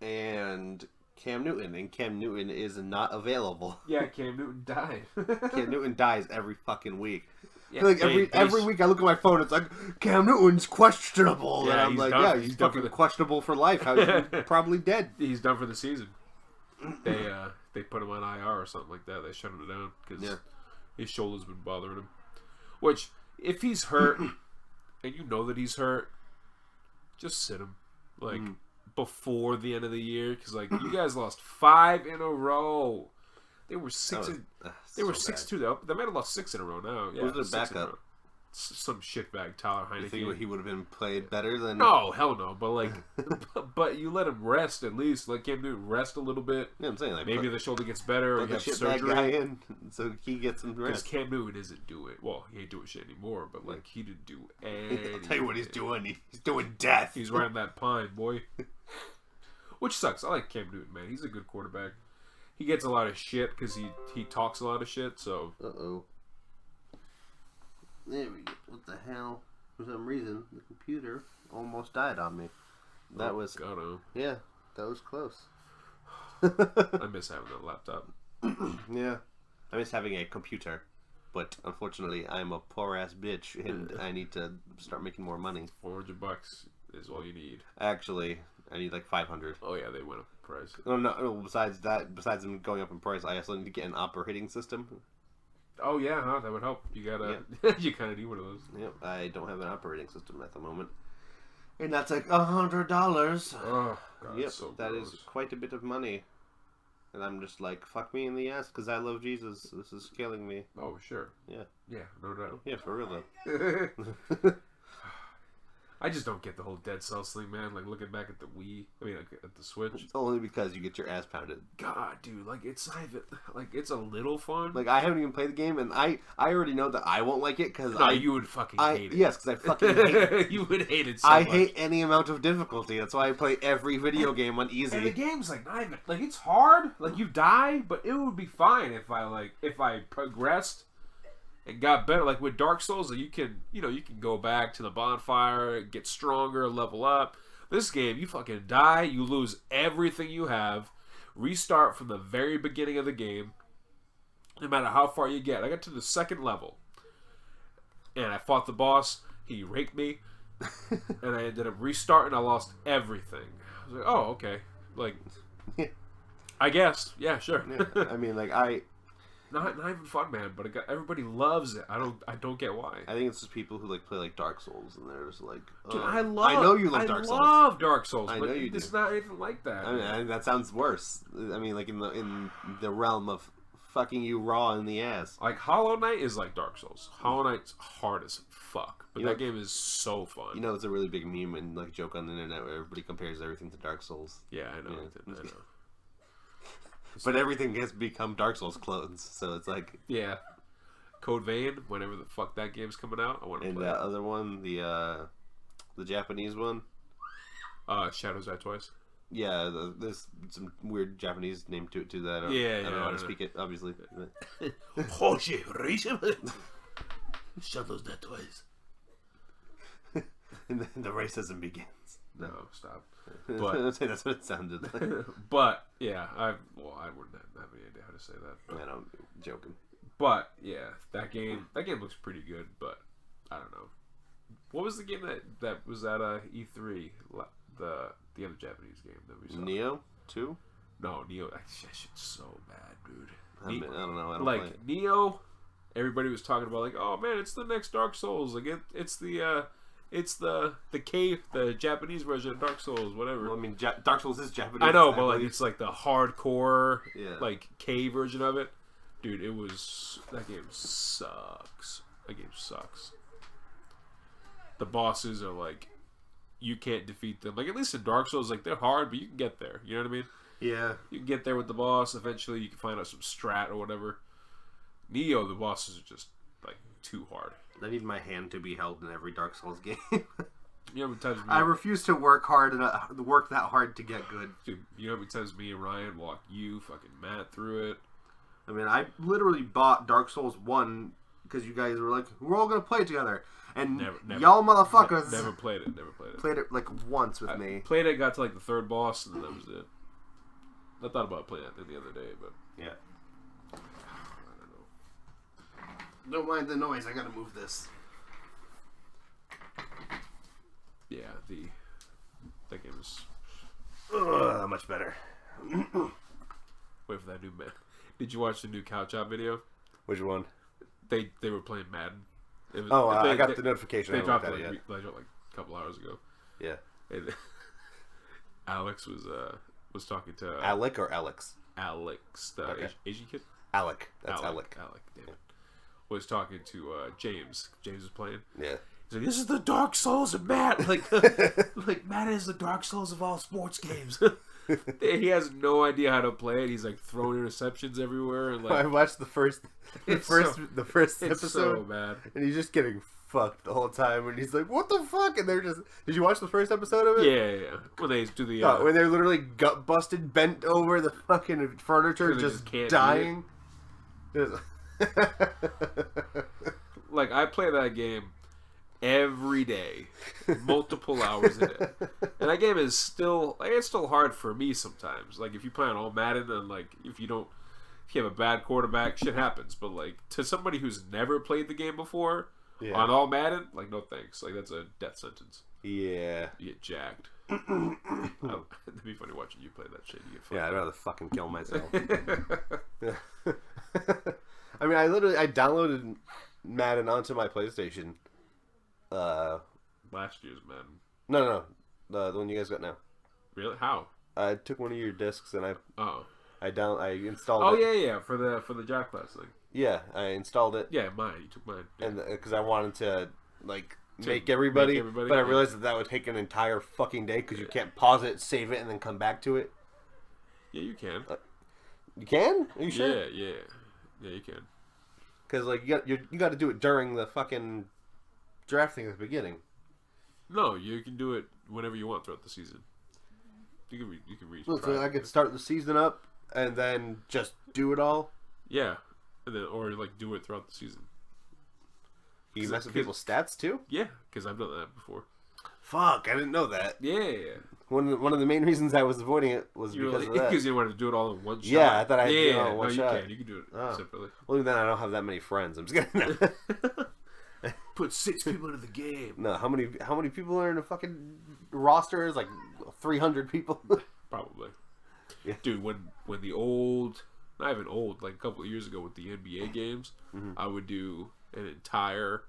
And Cam Newton. And Cam Newton is not available. Yeah, Cam Newton died. Cam Newton dies every fucking week. Yeah, like every week I look at my phone, it's like Cam Newton's questionable, yeah, and I'm like, done. yeah, he's fucking questionable for life. How he's probably dead. He's done for the season. They put him on IR or something like that. They shut him down because his shoulder's been bothering him. Which, if he's hurt, and you know that he's hurt, just sit him like before the end of the year, because like you guys lost 5 in a row. They were 6-2. They might have lost 6 in a row now. Yeah, who's their backup? Some shitbag, Tyler Heineke. You think he would have been played better than? No, hell no. But like, but you let him rest at least. Let Cam Newton rest a little bit. Yeah, I'm saying like maybe the shoulder gets better, or you have surgery. Guy in, so he gets some rest. Because Cam Newton isn't doing well. He ain't doing shit anymore. But like, he didn't do anything. I'll tell you what he's doing. He's doing death. He's riding that pine, boy. Which sucks. I like Cam Newton, man. He's a good quarterback. He gets a lot of shit because he talks a lot of shit, so... Uh-oh. There we go. What the hell? For some reason, the computer almost died on me. That was... God, yeah, that was close. I miss having a laptop. Yeah. I miss having a computer. But, unfortunately, I'm a poor-ass bitch, and I need to start making more money. $400 is all you need. Actually, I need like 500. Oh, yeah, they went up in price. No, besides them going up in price, I also need to get an operating system. Oh, yeah, huh? That would help. You gotta... you kind of need one of those. Yep, I don't have an operating system at the moment. And that's like $100. Oh, God, yep, so that gross. is quite a bit of money. And I'm just like, fuck me in the ass, because I love Jesus. This is killing me. Oh, sure. Yeah. Yeah, no doubt. Yeah, for real, though. I just don't get the whole Dead Cells thing, man. Like, looking back at the Wii, at the Switch. It's only because you get your ass pounded. God, dude, like, it's not even, like, it's a little fun. Like, I haven't even played the game, and I already know that I won't like it, because you would fucking hate it. Yes, because I fucking hate it. You would hate it so much. I hate any amount of difficulty. That's why I play every video game on easy. And the game's, like, not even, like, it's hard. Like, you die, but it would be fine if I progressed and got better. Like with Dark Souls, you can go back to the bonfire, get stronger, level up. This game, you fucking die, you lose everything you have, restart from the very beginning of the game, no matter how far you get. I got to the 2nd level, and I fought the boss. He raped me, and I ended up restarting. I lost everything. I was like, oh, okay. Like, I guess. Yeah, sure. Yeah. I mean, like, not even fun, man. But everybody loves it. I don't get why. I think it's just people who like play like Dark Souls, and they're just like, oh, Dude, I know you love Dark Souls. I love Dark Souls. I but know you do. It's not even like that. I mean, that sounds worse. I mean, like in the realm of fucking you raw in the ass. Like Hollow Knight is like Dark Souls. Hollow Knight's hard as fuck, but that game is so fun. You know, it's a really big meme and like joke on the internet where everybody compares everything to Dark Souls. Yeah, I know. I know. But everything has become Dark Souls clones, so it's like Code Vein, whenever the fuck that game's coming out, I want to play. And that other one, the Japanese one, Shadows Die Twice. Yeah, there's some weird Japanese name to it too that I don't know how to speak it, obviously. Shadows Die Twice. And then the racism begins. No, stop. But that's what it sounded like. But yeah, I wouldn't have any idea how to say that. But, I'm joking. But yeah, that game looks pretty good. But I don't know. What was the game that was at E3? The other Japanese game that we saw. Neo 2? No, Neo. That shit's so bad, dude. I don't know. I don't like play it. Neo. Everybody was talking about like, oh man, it's the next Dark Souls. Like it's the cave, the Japanese version of Dark Souls, whatever. Well, I mean, Dark Souls is Japanese. I know, but like it's like the hardcore, Yeah. like cave version of it. Dude, that game sucks. That game sucks. The bosses are like, you can't defeat them. Like at least in Dark Souls, like they're hard, but you can get there. You know what I mean? Yeah. You can get there with the boss. Eventually, you can find out some strat or whatever. Neo, the bosses are just like too hard. I need my hand to be held in every Dark Souls game. You know how many times I refuse to work hard and work that hard to get good. Dude, you know how many times me and Ryan walk you, fucking Matt, through it? I mean, I literally bought Dark Souls 1 because you guys were like, we're all going to play it together. And never, y'all motherfuckers never played it. Played it like once with me. Played it, got to like the third boss, and then that was it. I thought about playing it the other day, but yeah. Don't mind the noise. I gotta move this. Yeah, that game is much better. Wait for that new man. Did you watch the new Couch Out video? Which one? They were playing Madden. It was, I got the notification. They I dropped haven't it looked like, at it they dropped like a couple hours ago. Yeah. And Alex was talking to Alec or Alex? Alex, the Asian kid. Alec. That's Alec. Alec. Damn it. Was talking to James. James was playing. Yeah. He's like, "This is the Dark Souls of Matt." Like Matt is the Dark Souls of all sports games. He has no idea how to play it. He's like throwing interceptions everywhere. And like, I watched the first episode. It's so bad. And he's just getting fucked the whole time. And he's like, "What the fuck?" And they're just. Did you watch the first episode of it? Yeah. When they do the when they're literally gut busted, bent over the fucking furniture, just dying. Like I play that game every day, multiple hours a day, and that game is still it's still hard for me sometimes. Like if you play on all Madden, and like if you have a bad quarterback, shit happens. But like to somebody who's never played the game before on all Madden, like no thanks. Like that's a death sentence. Yeah, you get jacked. It'd be funny watching you play that shit. You get I'd rather fucking kill myself. I mean, I downloaded Madden onto my PlayStation. Last year's Madden. No, the one you guys got now. Really? How? I took one of your discs and I installed. Oh it. yeah, for the Jack Class thing. Yeah, I installed it. Yeah, mine. You took mine. Yeah. And because I wanted to make everybody, but I realized that would take an entire fucking day because you can't pause it, save it, and then come back to it. Yeah, you can. You can? Are you sure? Yeah, you can. Because like you got to do it during the fucking drafting at the beginning. No, you can do it whenever you want throughout the season. You can reach. So I could start the season up and then just do it all. Yeah, and then or like do it throughout the season. You mess with people's stats too? Yeah, because I've done that before. Fuck, I didn't know that. Yeah. One of the main reasons I was avoiding it was because of that. Because you wanted to do it all in one shot. Yeah, I thought I had to do it all in one shot. You can do it separately. Well, then I don't have that many friends. I'm just kidding. Put 6 people into the game. No, how many people are in a fucking roster? Is like 300 people. Probably. Yeah. Dude, when the old not even old, like a couple of years ago with the NBA games, I would do an entire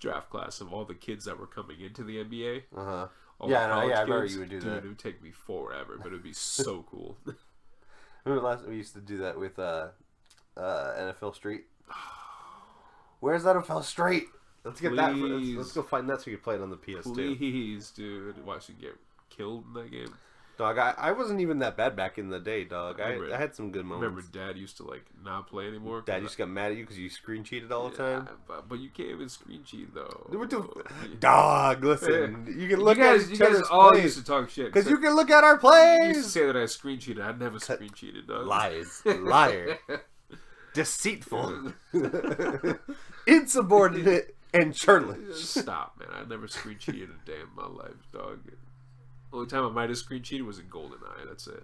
draft class of all the kids that were coming into the NBA. I I remember you would do that. Dude, it would take me forever, but it would be so cool. Remember last we used to do that with NFL Street. Where's NFL Street? Let's get that. Let's go find that so you can play it on the PS2. Please, dude. Watch you get killed in that game. Dog, I wasn't even that bad back in the day, dog. I had some good moments. Remember, Dad used to like not play anymore. Dad used to get mad at you because you screen cheated all the time. But you can't even screen cheat though. Dog, listen, you can look you guys, at each other's all plays. used to talk shit Because you can look at our plays. You used to say that I screen cheated. I never screen cheated, dog. Lies, liar, deceitful, insubordinate, and churlish. Stop, man. I never screen cheated a day in my life, dog. The only time I might have screen cheated was in GoldenEye. That's it.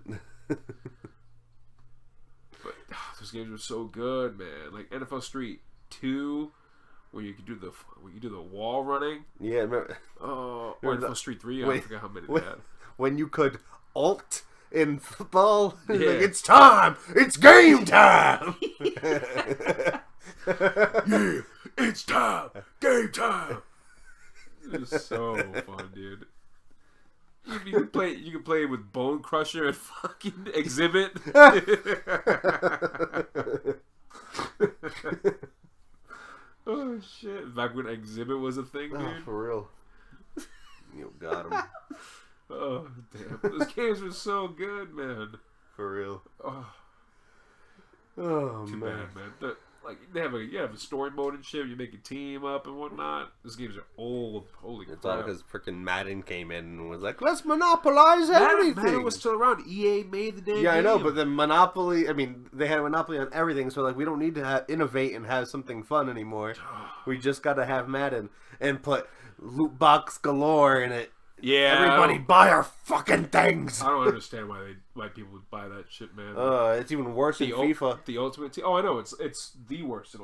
But those games were so good, man. Like NFL Street 2, where you could do the wall running. Yeah, remember? Oh, or NFL Street 3. I forgot how many they had. When you could alt in football, like, it's time. It's game time. Yeah, it's time. Game time. It was so fun, dude. You can play with Bone Crusher and fucking Exhibit. Oh shit! Back when Exhibit was a thing, dude. Oh, for real. You got him. Oh damn! Those games were so good, man. For real. Oh too bad, man. You have a story mode and shit. You make a team up and whatnot. These games are old. Holy crap! It's all because freaking Madden came in and was like, "Let's monopolize everything." Madden was still around. EA made the damn game. I know, but the monopoly. I mean, they had a monopoly on everything. So like, we don't need to innovate and have something fun anymore. We just got to have Madden and put loot box galore in it. Yeah, everybody buy our fucking things. I don't understand why people would buy that shit, man. It's even worse in FIFA. The Ultimate Team. Oh, I know. It's the worst.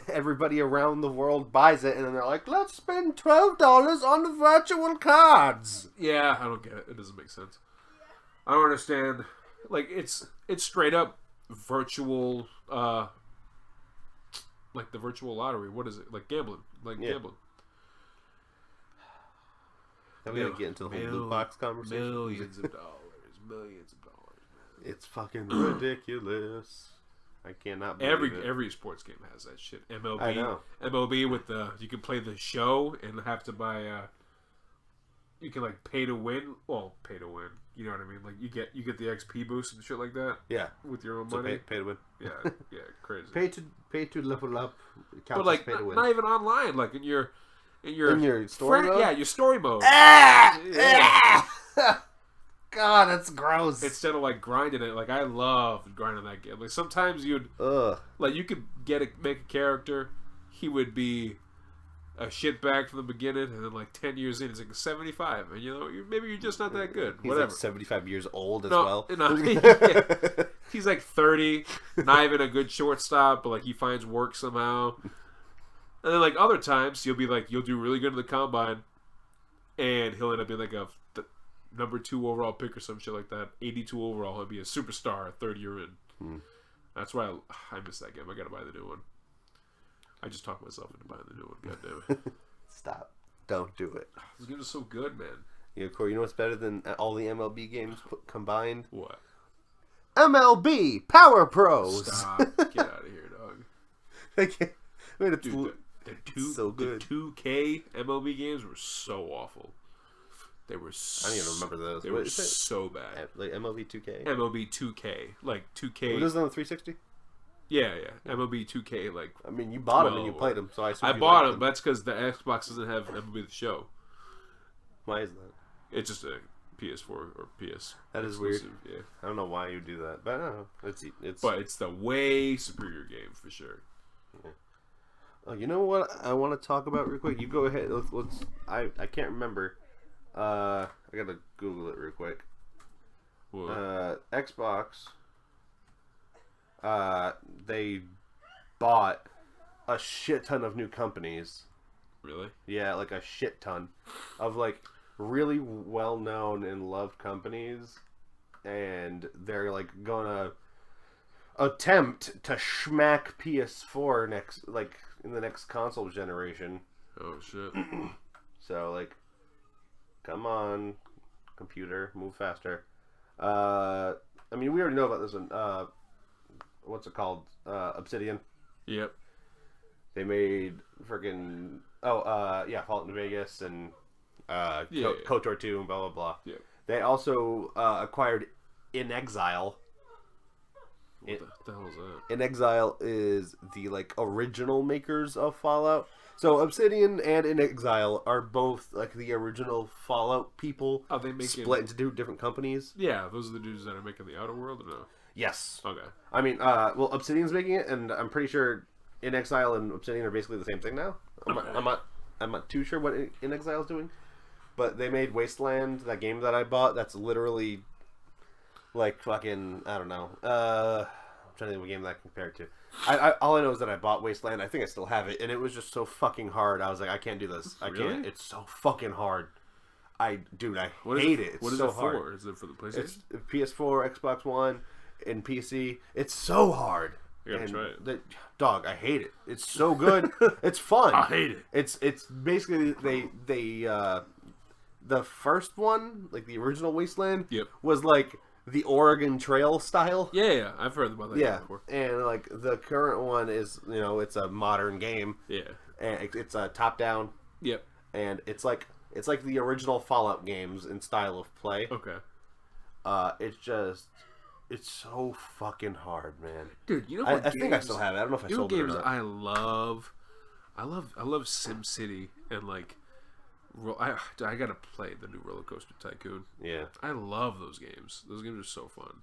Everybody around the world buys it, and then they're like, "Let's spend $12 on the virtual cards." Yeah, I don't get it. It doesn't make sense. I don't understand. Like it's straight up virtual, like the virtual lottery. What is it? Like gambling. Gambling. Then we gotta get into the whole loot box conversation. Millions of dollars. Man. It's fucking ridiculous. I cannot believe it. Every sports game has that shit. MLB. I know. MLB with you can play the show and have to buy. You can like pay to win. Well, pay to win. You know what I mean? Like you get the XP boost and shit like that. Yeah. With your own money. Pay to win. Yeah. Crazy. Pay to level up. But like not even online. Like in your story mode? Yeah, your story mode. God, that's gross. Instead of like grinding it, like I loved grinding that game. Like sometimes you could make a character, he would be a shitbag from the beginning, and then like 10 years in, he's like a 75, and maybe you're just not that good. He's Whatever. like 75 years old as well. No, yeah. He's like 30, not even a good shortstop, but like he finds work somehow. And then, like, other times, you'll do really good in the combine, and he'll end up being, like, a number 2 overall pick or some shit like that. 82 overall. He'll be a superstar 3rd year in. That's why I miss that game. I gotta buy the new one. I just talked myself into buying the new one. God damn it. Stop. Don't do it. This game is so good, man. Yeah, Corey, you know what's better than all the MLB games combined? What? MLB Power Pros. Stop. Get out of here, dog. Dude, so good. The 2K MLB games were so awful. They were. I don't even remember those. They were so bad. Like MLB 2K. MLB 2K, like 2K. Was this on the 360? Yeah. MLB 2K, like. I mean, you bought them and you played them, so I assume I bought them. That's because the Xbox doesn't have MLB The Show. Why is that? It's just a PS4 or PS. That is weird. Yeah. I don't know why you do that, but I don't know. But it's the way superior game for sure. Yeah. Oh, you know what I want to talk about real quick? You go ahead. Let's. I can't remember. I gotta Google it real quick. What? Xbox. They bought a shit ton of new companies. Really? Yeah, like a shit ton of like really well known and loved companies, and they're like gonna attempt to schmack PS4 in the next console generation. Oh shit. So like, come on, computer, move faster. I mean, we already know about this one. What's it called? Obsidian. Yep. They made freaking Fallout New Vegas and KOTOR 2 and blah blah blah. Yep. They also acquired In Exile. What the hell is that? In Exile is the like original makers of Fallout. So Obsidian and In Exile are both like the original Fallout people. Oh, they make split into two different companies. Yeah, those are the dudes that are making the Outer World, or no? Yes. Okay. I mean, Obsidian's making it, and I'm pretty sure In Exile and Obsidian are basically the same thing now. I'm not too sure what In Exile's doing, but they made Wasteland, that game that I bought. That's literally like fucking, I don't know. I'm trying to think of a game that I can compare it to. All I know is that I bought Wasteland. I think I still have it, and it was just so fucking hard. I was like, I can't do this. I can't. It's so fucking hard. I hate it. It's what is so it for? hard. Is it for the PlayStation? It's PS4, Xbox One, and PC. It's so hard. You gotta try it. Dog, I hate it. It's so good. It's fun. I hate it. It's basically the first one, like the original Wasteland, Yep. was like the Oregon Trail style. Yeah, I've heard about that game before. And like the current one is, it's a modern game. Yeah. And it's a top down. Yep. And it's like the original Fallout games in style of play. Okay. It's so fucking hard, man. Dude, you know what I think I still have it. I don't know if I sold it or not. I love SimCity and like I gotta play the new Roller Coaster Tycoon. Yeah. I love those games. Those games are so fun.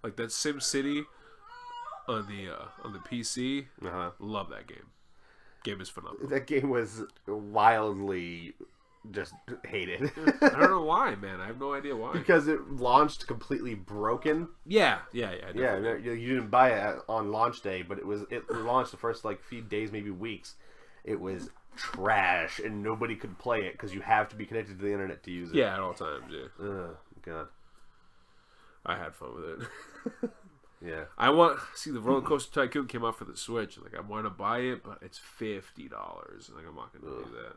Like that SimCity on the PC. Love that game. Game is phenomenal. That game was wildly just hated. I don't know why, man. I have no idea why. Because it launched completely broken. Yeah. Yeah, you didn't buy it on launch day, but it launched the first like few days, maybe weeks. It was trash, and nobody could play it because you have to be connected to the internet to use it. Yeah, at all times. Yeah. Oh god. I had fun with it. Yeah. The Roller Coaster Tycoon came out for the Switch. Like I want to buy it, but it's $50. Like I'm not gonna do that.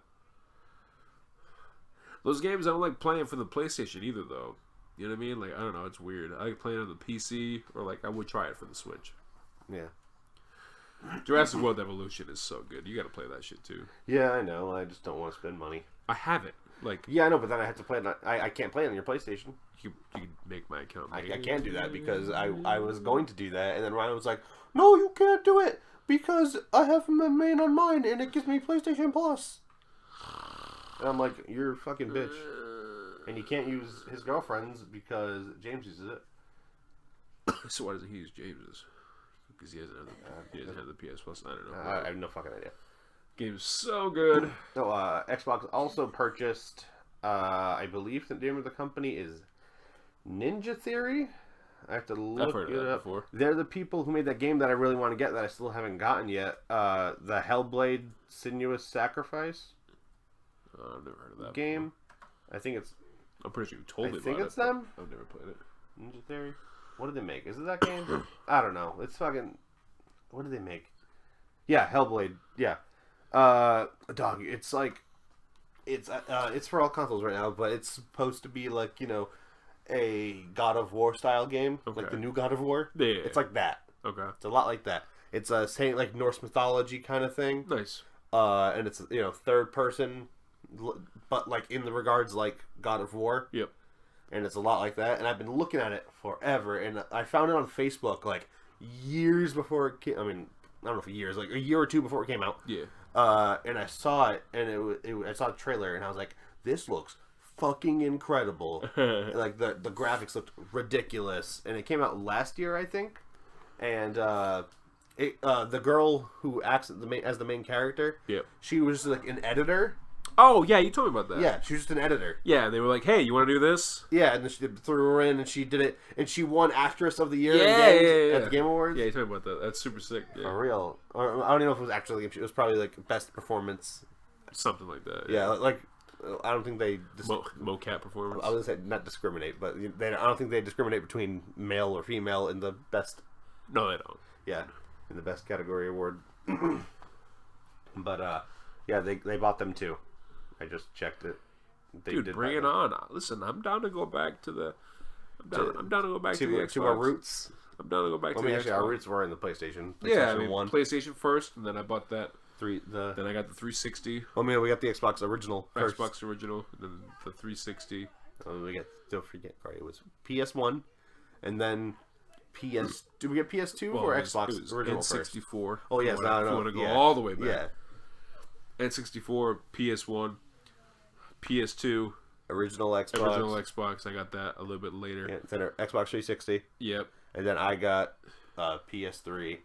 Those games I don't like playing for the PlayStation either, though. You know what I mean? Like I don't know, it's weird. I like playing on the PC, or like I would try it for the Switch. Yeah. Jurassic World Evolution is so good. You got to play that shit too. Yeah, I know. I just don't want to spend money. I have it. Like yeah, I know, but then I have to play it. I can't play it on your PlayStation. You can make my account. I can't do that because I was going to do that, and then Ryan was like, "No, you can't do it because I have my main on mine, and it gives me PlayStation Plus." And I'm like, "You're a fucking bitch," and you can't use his girlfriend's because James uses it. So why doesn't he use James's? Because he doesn't have the PS Plus. I don't know. I have no fucking idea. Game's so good. So Xbox also purchased, I believe the name of the company is Ninja Theory. I have to look I've heard of that before. They're the people who made that game that I really want to get that I still haven't gotten yet. The Hellblade: Sinuous Sacrifice. I've never heard of that game. Before. I think it's. I'm pretty sure you told me about it. I think it's them. I've never played it. Ninja Theory. What did they make? Is it that game? I don't know. It's fucking. What did they make? Yeah, Hellblade. Yeah. Dog. It's like. It's for all consoles right now, but it's supposed to be like a God of War style game, like the new God of War. Yeah. It's like that. Okay. It's a lot like that. It's a saying like Norse mythology kind of thing. Nice. And it's third person, but like in the regards like God of War. Yep. And it's a lot like that. And I've been looking at it forever, and I found it on Facebook like years before it came. I mean, I don't know if years, like a year or two before it came out. Yeah. And I saw it, and I saw the trailer, and I was like, this looks fucking incredible. Like the graphics looked ridiculous, and it came out last year, I think. And the girl who acts as the main character, yep, she was like an editor. Oh yeah, you told me about that. Yeah, she was just an editor. Yeah, they were like, "Hey, you want to do this?" Yeah, and then she threw her in, and she did it, and she won Actress of the Year at the Game Awards. Yeah, you told me about that. That's super sick. Yeah. For real. I don't even know if it was actually. It was probably like best performance, something like that. Yeah, like I don't think they mocap performance. I was gonna say not discriminate, but I don't think they discriminate between male or female in the best No, they don't. Yeah, in the best category award. But yeah, they bought them too. I just checked it. Dude, bring it on. Listen, I'm down to go back to the. I'm down to go back to the Xbox. To our roots. I'm down to go back to the actually, Xbox. our roots were in the PlayStation. Yeah, I mean, PlayStation first, and then I bought that. Then I got the 360. Oh man, we got the Xbox original first. Xbox original, and then the 360. Don't forget, Corey. It was PS1, and then PS. Did we get PS2 or Xbox it was original N64. first? Oh yes, I want to go all the way back. Yeah. N64, PS1, PS2. Original Xbox. I got that a little bit later. Yeah, then Xbox 360. Yep. And then I got PS3.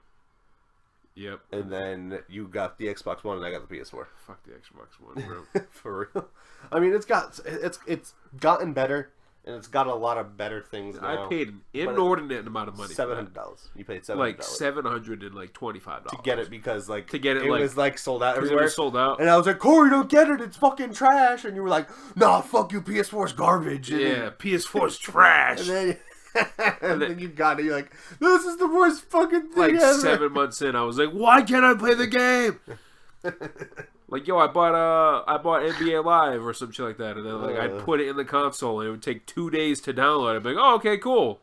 Yep. And then you got the Xbox One, and I got the PS4. Fuck the Xbox One, bro. For real. I mean, it's gotten better, and it's got a lot of better things now. I paid an inordinate amount of money. $700. You paid $700. Like $725 to get it because it was like sold out everywhere. It was sold out. And I was like, Corey, don't get it. It's fucking trash. And you were like, nah, fuck you. PS4's garbage. And yeah, PS4's trash. And then you got it. You're like, this is the worst fucking thing like ever. 7 months in, I was like, why can't I play the game? Like, yo, I bought NBA Live or some shit like that, and then like I'd put it in the console, and it would take 2 days to download it. I'd be like, oh, okay, cool.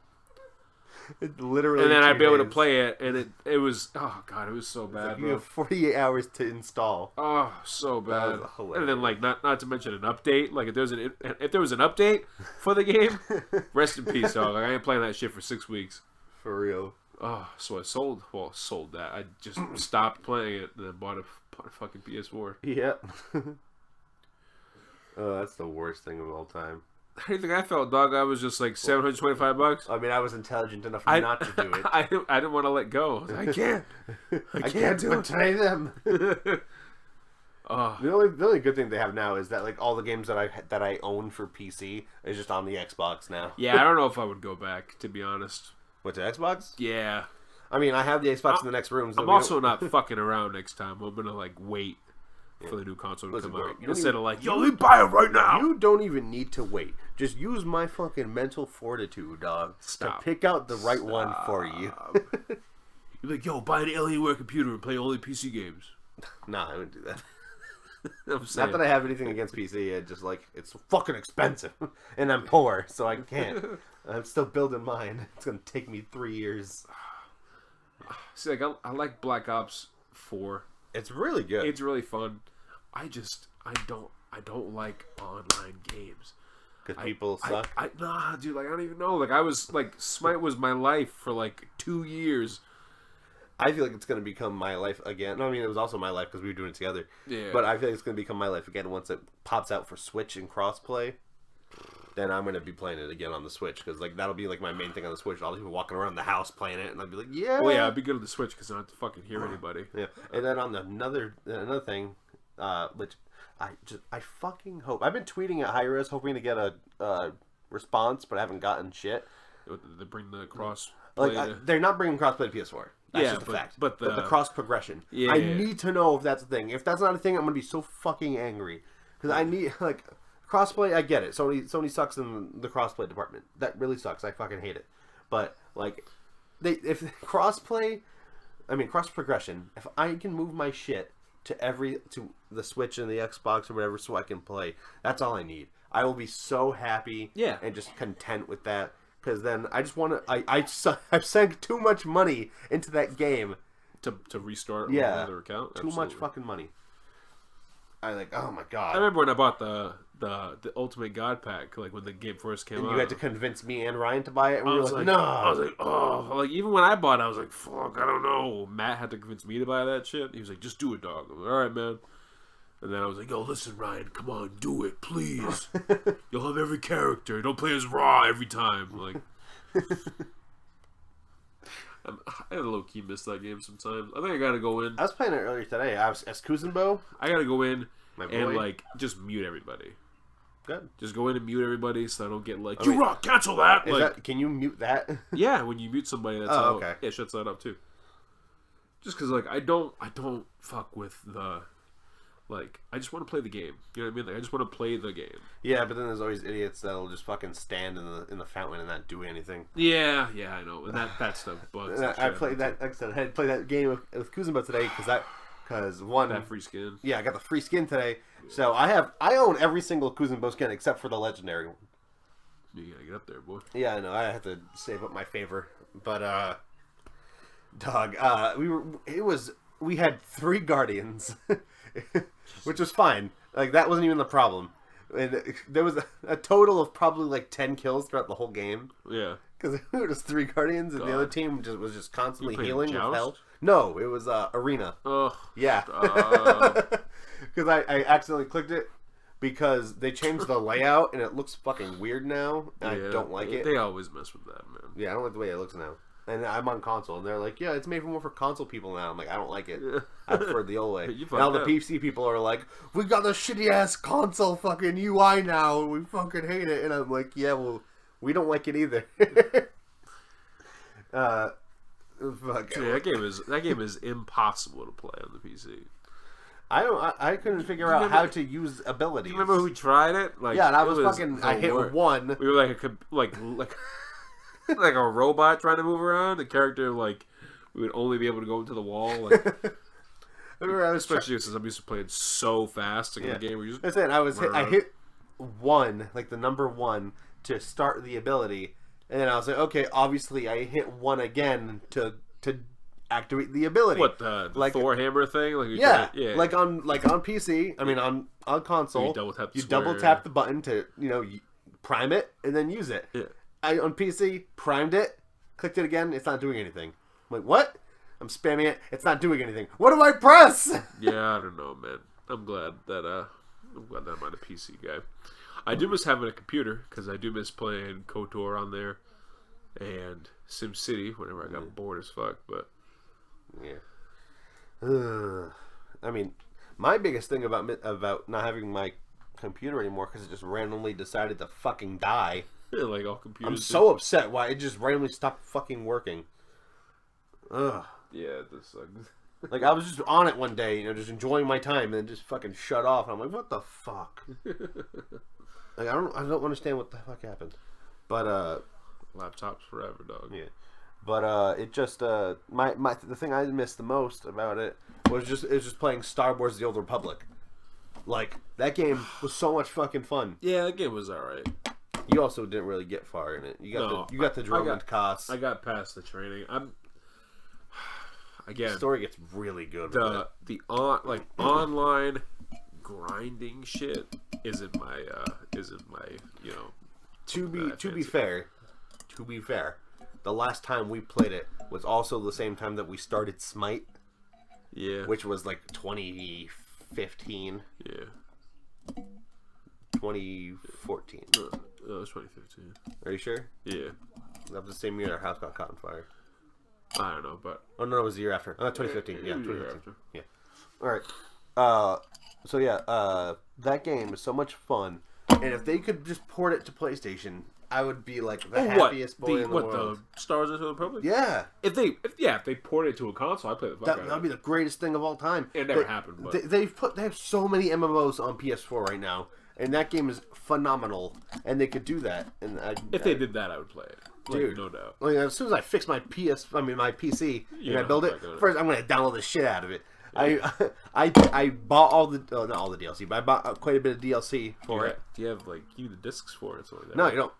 It literally. And then I'd be able to play it, and it was oh god, it was so bad. Like you have 48 hours to install. Oh, so bad. And then like not to mention an update. Like if there was an update for the game, rest in peace, dog. Like, I ain't playing that shit for 6 weeks. For real. Oh, so I sold that. I just stopped playing it and then bought a fucking PS4. Yeah. Oh, that's the worst thing of all time. How do you think I felt, dog? I was just like $725. I mean, I was intelligent enough not to do it. I didn't want to let go. I was like, I can't betray them. Oh. The only good thing they have now is that like all the games that I own for PC is just on the Xbox now. Yeah, I don't know if I would go back, to be honest. What, to Xbox? Yeah. I mean, I have the Xbox in the next room. So I'm also not fucking around next time. I'm gonna like wait for the new console to come out. Instead of like, yo, let me buy it right now. You don't even need to wait. Just use my fucking mental fortitude, dog, to pick out the right one for you. You're like, yo, buy an Alienware computer and play only PC games. Nah, I wouldn't do that. I'm saying. Not that I have anything against PC. It's just like it's fucking expensive, and I'm poor, so I can't. I'm still building mine. It's gonna take me 3 years. See, like I like Black Ops 4. It's really good. It's really fun. I don't like online games. Because people suck? Nah, dude, like, I don't even know. Like, I was, like, Smite was my life for, like, 2 years. I feel like it's going to become my life again. No, I mean, it was also my life because we were doing it together. Yeah. But I feel like it's going to become my life again once it pops out for Switch and crossplay. Then I'm going to be playing it again on the Switch because, like, that'll be, like, my main thing on the Switch. All the people walking around the house playing it, and I'd be like, yeah. Well, yeah, I'd be good on the Switch because I don't have to fucking hear anybody. Yeah. And then on another thing, which I fucking hope. I've been tweeting at Hi-Res hoping to get a response, but I haven't gotten shit. They bring the cross. They're not bringing crossplay to PS4. That's just a fact. But the cross progression. Yeah, I need to know if that's a thing. If that's not a thing, I'm gonna be so fucking angry because I need like crossplay. I get it. Sony sucks in the crossplay department. That really sucks. I fucking hate it. But like, if crossplay, I mean cross progression. If I can move my shit to the Switch and the Xbox or whatever, so I can play. That's all I need. I will be so happy. Yeah. And just content with that. Because then I just want to. I've sank too much money into that game to restart another account. Absolutely. Too much fucking money. Oh my god. I remember when I bought the Ultimate God Pack, like when the game first came out. You had to convince me and Ryan to buy it, and we were like, no. I was like, oh, like even when I bought it, I was like, fuck, I don't know. Matt had to convince me to buy that shit. He was like, just do it, dog. I'm like, all right, man. And then I was like, yo, listen, Ryan, come on, do it, please. You'll have every character. Don't play as Raw every time. Like, I low-key miss that game sometimes. I think I gotta go in. I was playing it earlier today. I was as Kuzenbo. I gotta go in and, like, just mute everybody. Good. Just go in and mute everybody so I don't get, like, you rock, cancel that! Can you mute that? Yeah, when you mute somebody, that's how it shuts that up, too. Just because, like, I don't fuck with the Like, I just want to play the game. You know what I mean? Like, I just want to play the game. Yeah, but then there's always idiots that'll just fucking stand in the fountain and not do anything. Yeah, I know. And that's the bugs. I played that. Like I said, I had to play that game with Kuzumba today because one. That free skin. Yeah, I got the free skin today. So I own every single Kuzumba skin except for the legendary one. You gotta get up there, boy. Yeah, I know. I have to save up my favor, but dog, we had 3 guardians, which was fine. Like that wasn't even the problem. And there was a total of probably like 10 kills throughout the whole game. Yeah, because it was 3 guardians, and the other team was just constantly healing with Joust? health. No, it was arena. Oh, Yeah, because I accidentally clicked it. Because they changed the layout and it looks fucking weird now. And I don't like it. They always mess with that, man. Yeah, I don't like the way it looks now. And I'm on console, and they're like, "Yeah, it's made more for console people now." I'm like, "I don't like it. I prefer the old way." And all the PC people are like, "We got the shitty ass console fucking UI now, and we fucking hate it." And I'm like, "Yeah, well, we don't like it either." Fuck. Yeah, that game is impossible to play on the PC. I couldn't figure out how to use abilities. You remember who tried it? Like, yeah, and I hit 1. We were like like a robot trying to move around. The character, like, we would only be able to go into the wall. Like, especially since I'm used to playing so fast in the game. Where you just I hit 1, like the number 1, to start the ability, and then I was like, okay, obviously I hit 1 again to activate the ability. What the Thor hammer thing? Like like on PC. I mean on console. You double tap the button to prime it and then use it. Yeah. I on PC primed it, clicked it again. It's not doing anything. I'm like, what? I'm spamming it. It's not doing anything. What do I press? Yeah, I don't know, man. I'm glad that I'm not a PC guy. I do miss having a computer because I do miss playing KOTOR on there and SimCity whenever I got bored as fuck. But yeah, I mean, my biggest thing about not having my computer anymore because it just randomly decided to fucking die. Yeah, like all computers. I'm so upset why it just randomly stopped fucking working. Ugh. Yeah, this sucks. Like I was just on it one day, just enjoying my time, and then just fucking shut off. And I'm like, what the fuck? Like I don't understand what the fuck happened. But laptops forever, dog. Yeah. But it just the thing I missed the most about it was just playing Star Wars: The Old Republic. Like that game was so much fucking fun. Yeah, that game was alright. You also didn't really get far in it. You got the drone costs. I got past the training. Again, the story gets really good. The online grinding shit isn't my To be fair, the last time we played it was also the same time that we started Smite. Yeah. Which was like 2015. Yeah. 2014. No, it was 2015. Are you sure? Yeah. That was the same year our house got caught on fire. I don't know, but... Oh, no, it was the year after. 2015. Yeah, 2015. Yeah. Alright. So, yeah, that game is so much fun. And if they could just port it to PlayStation, I would be like the happiest boy in the world. The Star Wars: The Republic? Yeah. If they port it to a console, I'd play the fuck out of it. That would be the greatest thing of all time. It never happened, but... They have so many MMOs on PS4 right now. And that game is phenomenal, and they could do that. And if they did that, I would play it, dude. No doubt. Like, as soon as I fix my PC and I build it, first I'm going to download the shit out of it. I bought all the not all the DLC, but I bought quite a bit of DLC for it. Do you have the discs for it? Like that, no, you don't.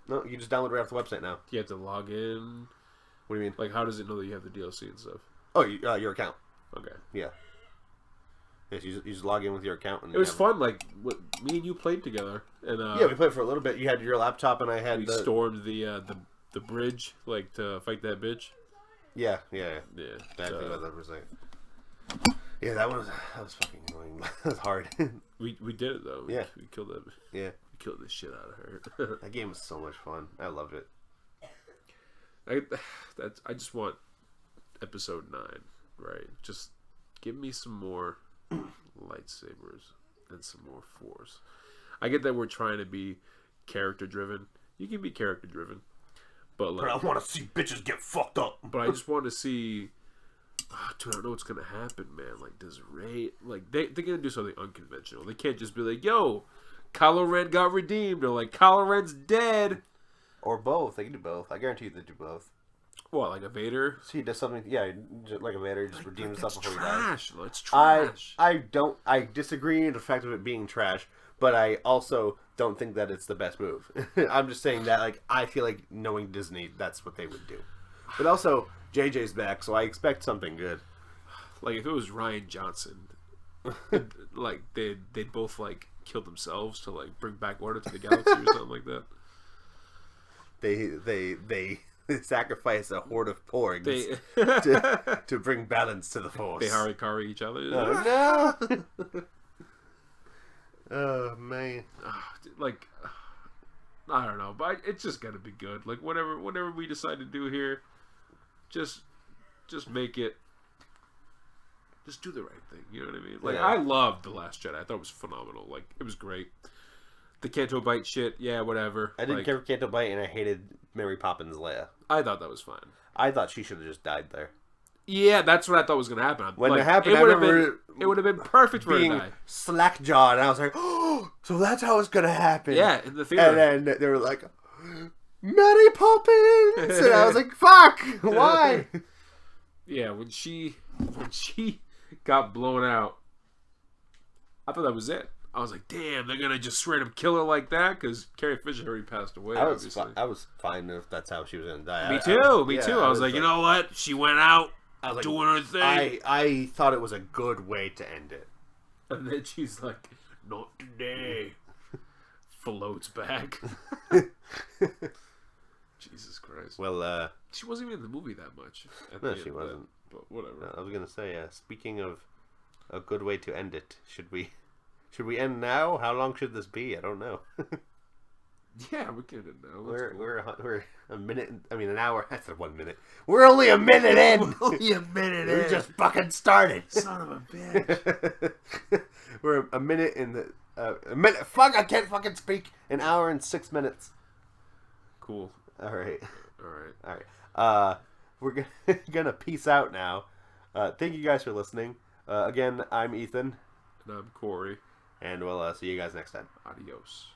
No, you just download right off the website now. Do you have to log in? What do you mean? Like, how does it know that you have the DLC and stuff? Oh, your account. Okay. Yeah. Yes, you just log in with your account. And it was fun. Like, me and you played together, and yeah, we played for a little bit. You had your laptop, and I had. We stormed the bridge, like to fight that bitch. Yeah. That was like. Yeah, that was fucking annoying. That was hard. we did it though. We killed that. Yeah, we killed the shit out of her. That game was so much fun. I loved it. I just want episode 9, right? Just give me some more lightsabers and some more force. I get that we're trying to be character driven. You can be character driven, but I want to see bitches get fucked up. But I just want to see Dude, I don't know what's gonna happen, man. Like, does Rey like they're gonna do something unconventional? They can't just be like, "Yo, Kylo Ren got redeemed," or like, "Kylo Ren's dead," or both. They can do both. I guarantee you they do both. What, like a Vader? So he does something, like a Vader, just redeems himself before he dies. Trash. It's trash. I disagree in the fact of it being trash, but I also don't think that it's the best move. I'm just saying that, like, I feel like knowing Disney, that's what they would do. But also, JJ's back, so I expect something good. Like, if it was Ryan Johnson, like, they'd both, like, kill themselves to, like, bring back order to the galaxy or something like that. They sacrifice a horde of porgs to bring balance to the force. They harikari each other. Oh, no! Oh, man. Like, I don't know, but it's just gotta be good. Like, whatever we decide to do here, just make it. Just do the right thing. You know what I mean? Like, I loved The Last Jedi. I thought it was phenomenal. Like, it was great. The Canto Bite shit, yeah, whatever. I didn't care for Canto Bite, and I hated Mary Poppins Leia. I thought that was fine. I thought she should have just died there. Yeah, that's what I thought was going to happen. When it happened, it would have been perfect for her to die. Slack-jawed, and I was like, oh, so that's how it's going to happen. Yeah, in the theater. And then they were like, Mary Poppins! And I was like, fuck! Why? Yeah, when she got blown out, I thought that was it. I was like, damn, they're gonna just straight up kill her like that? Because Carrie Fisher already passed away. I was fine if that's how she was gonna die. Me too. I was like, you know what? She went out doing her thing. I thought it was a good way to end it. And then she's like, not today. Floats back. Jesus Christ. Well, she wasn't even in the movie that much. No, she wasn't. But whatever. I was gonna say, speaking of a good way to end it, should we end now? How long should this be? I don't know. Yeah, we can end now. We're a minute. An hour. That's 1 minute. We're only a minute in. We just fucking started. Son of a bitch. We're a minute in the a minute. Fuck! I can't fucking speak. An hour and 6 minutes. Cool. All right. All right. We're gonna peace out now. Thank you guys for listening. Again, I'm Ethan. And I'm Corey. And we'll see you guys next time. Adios.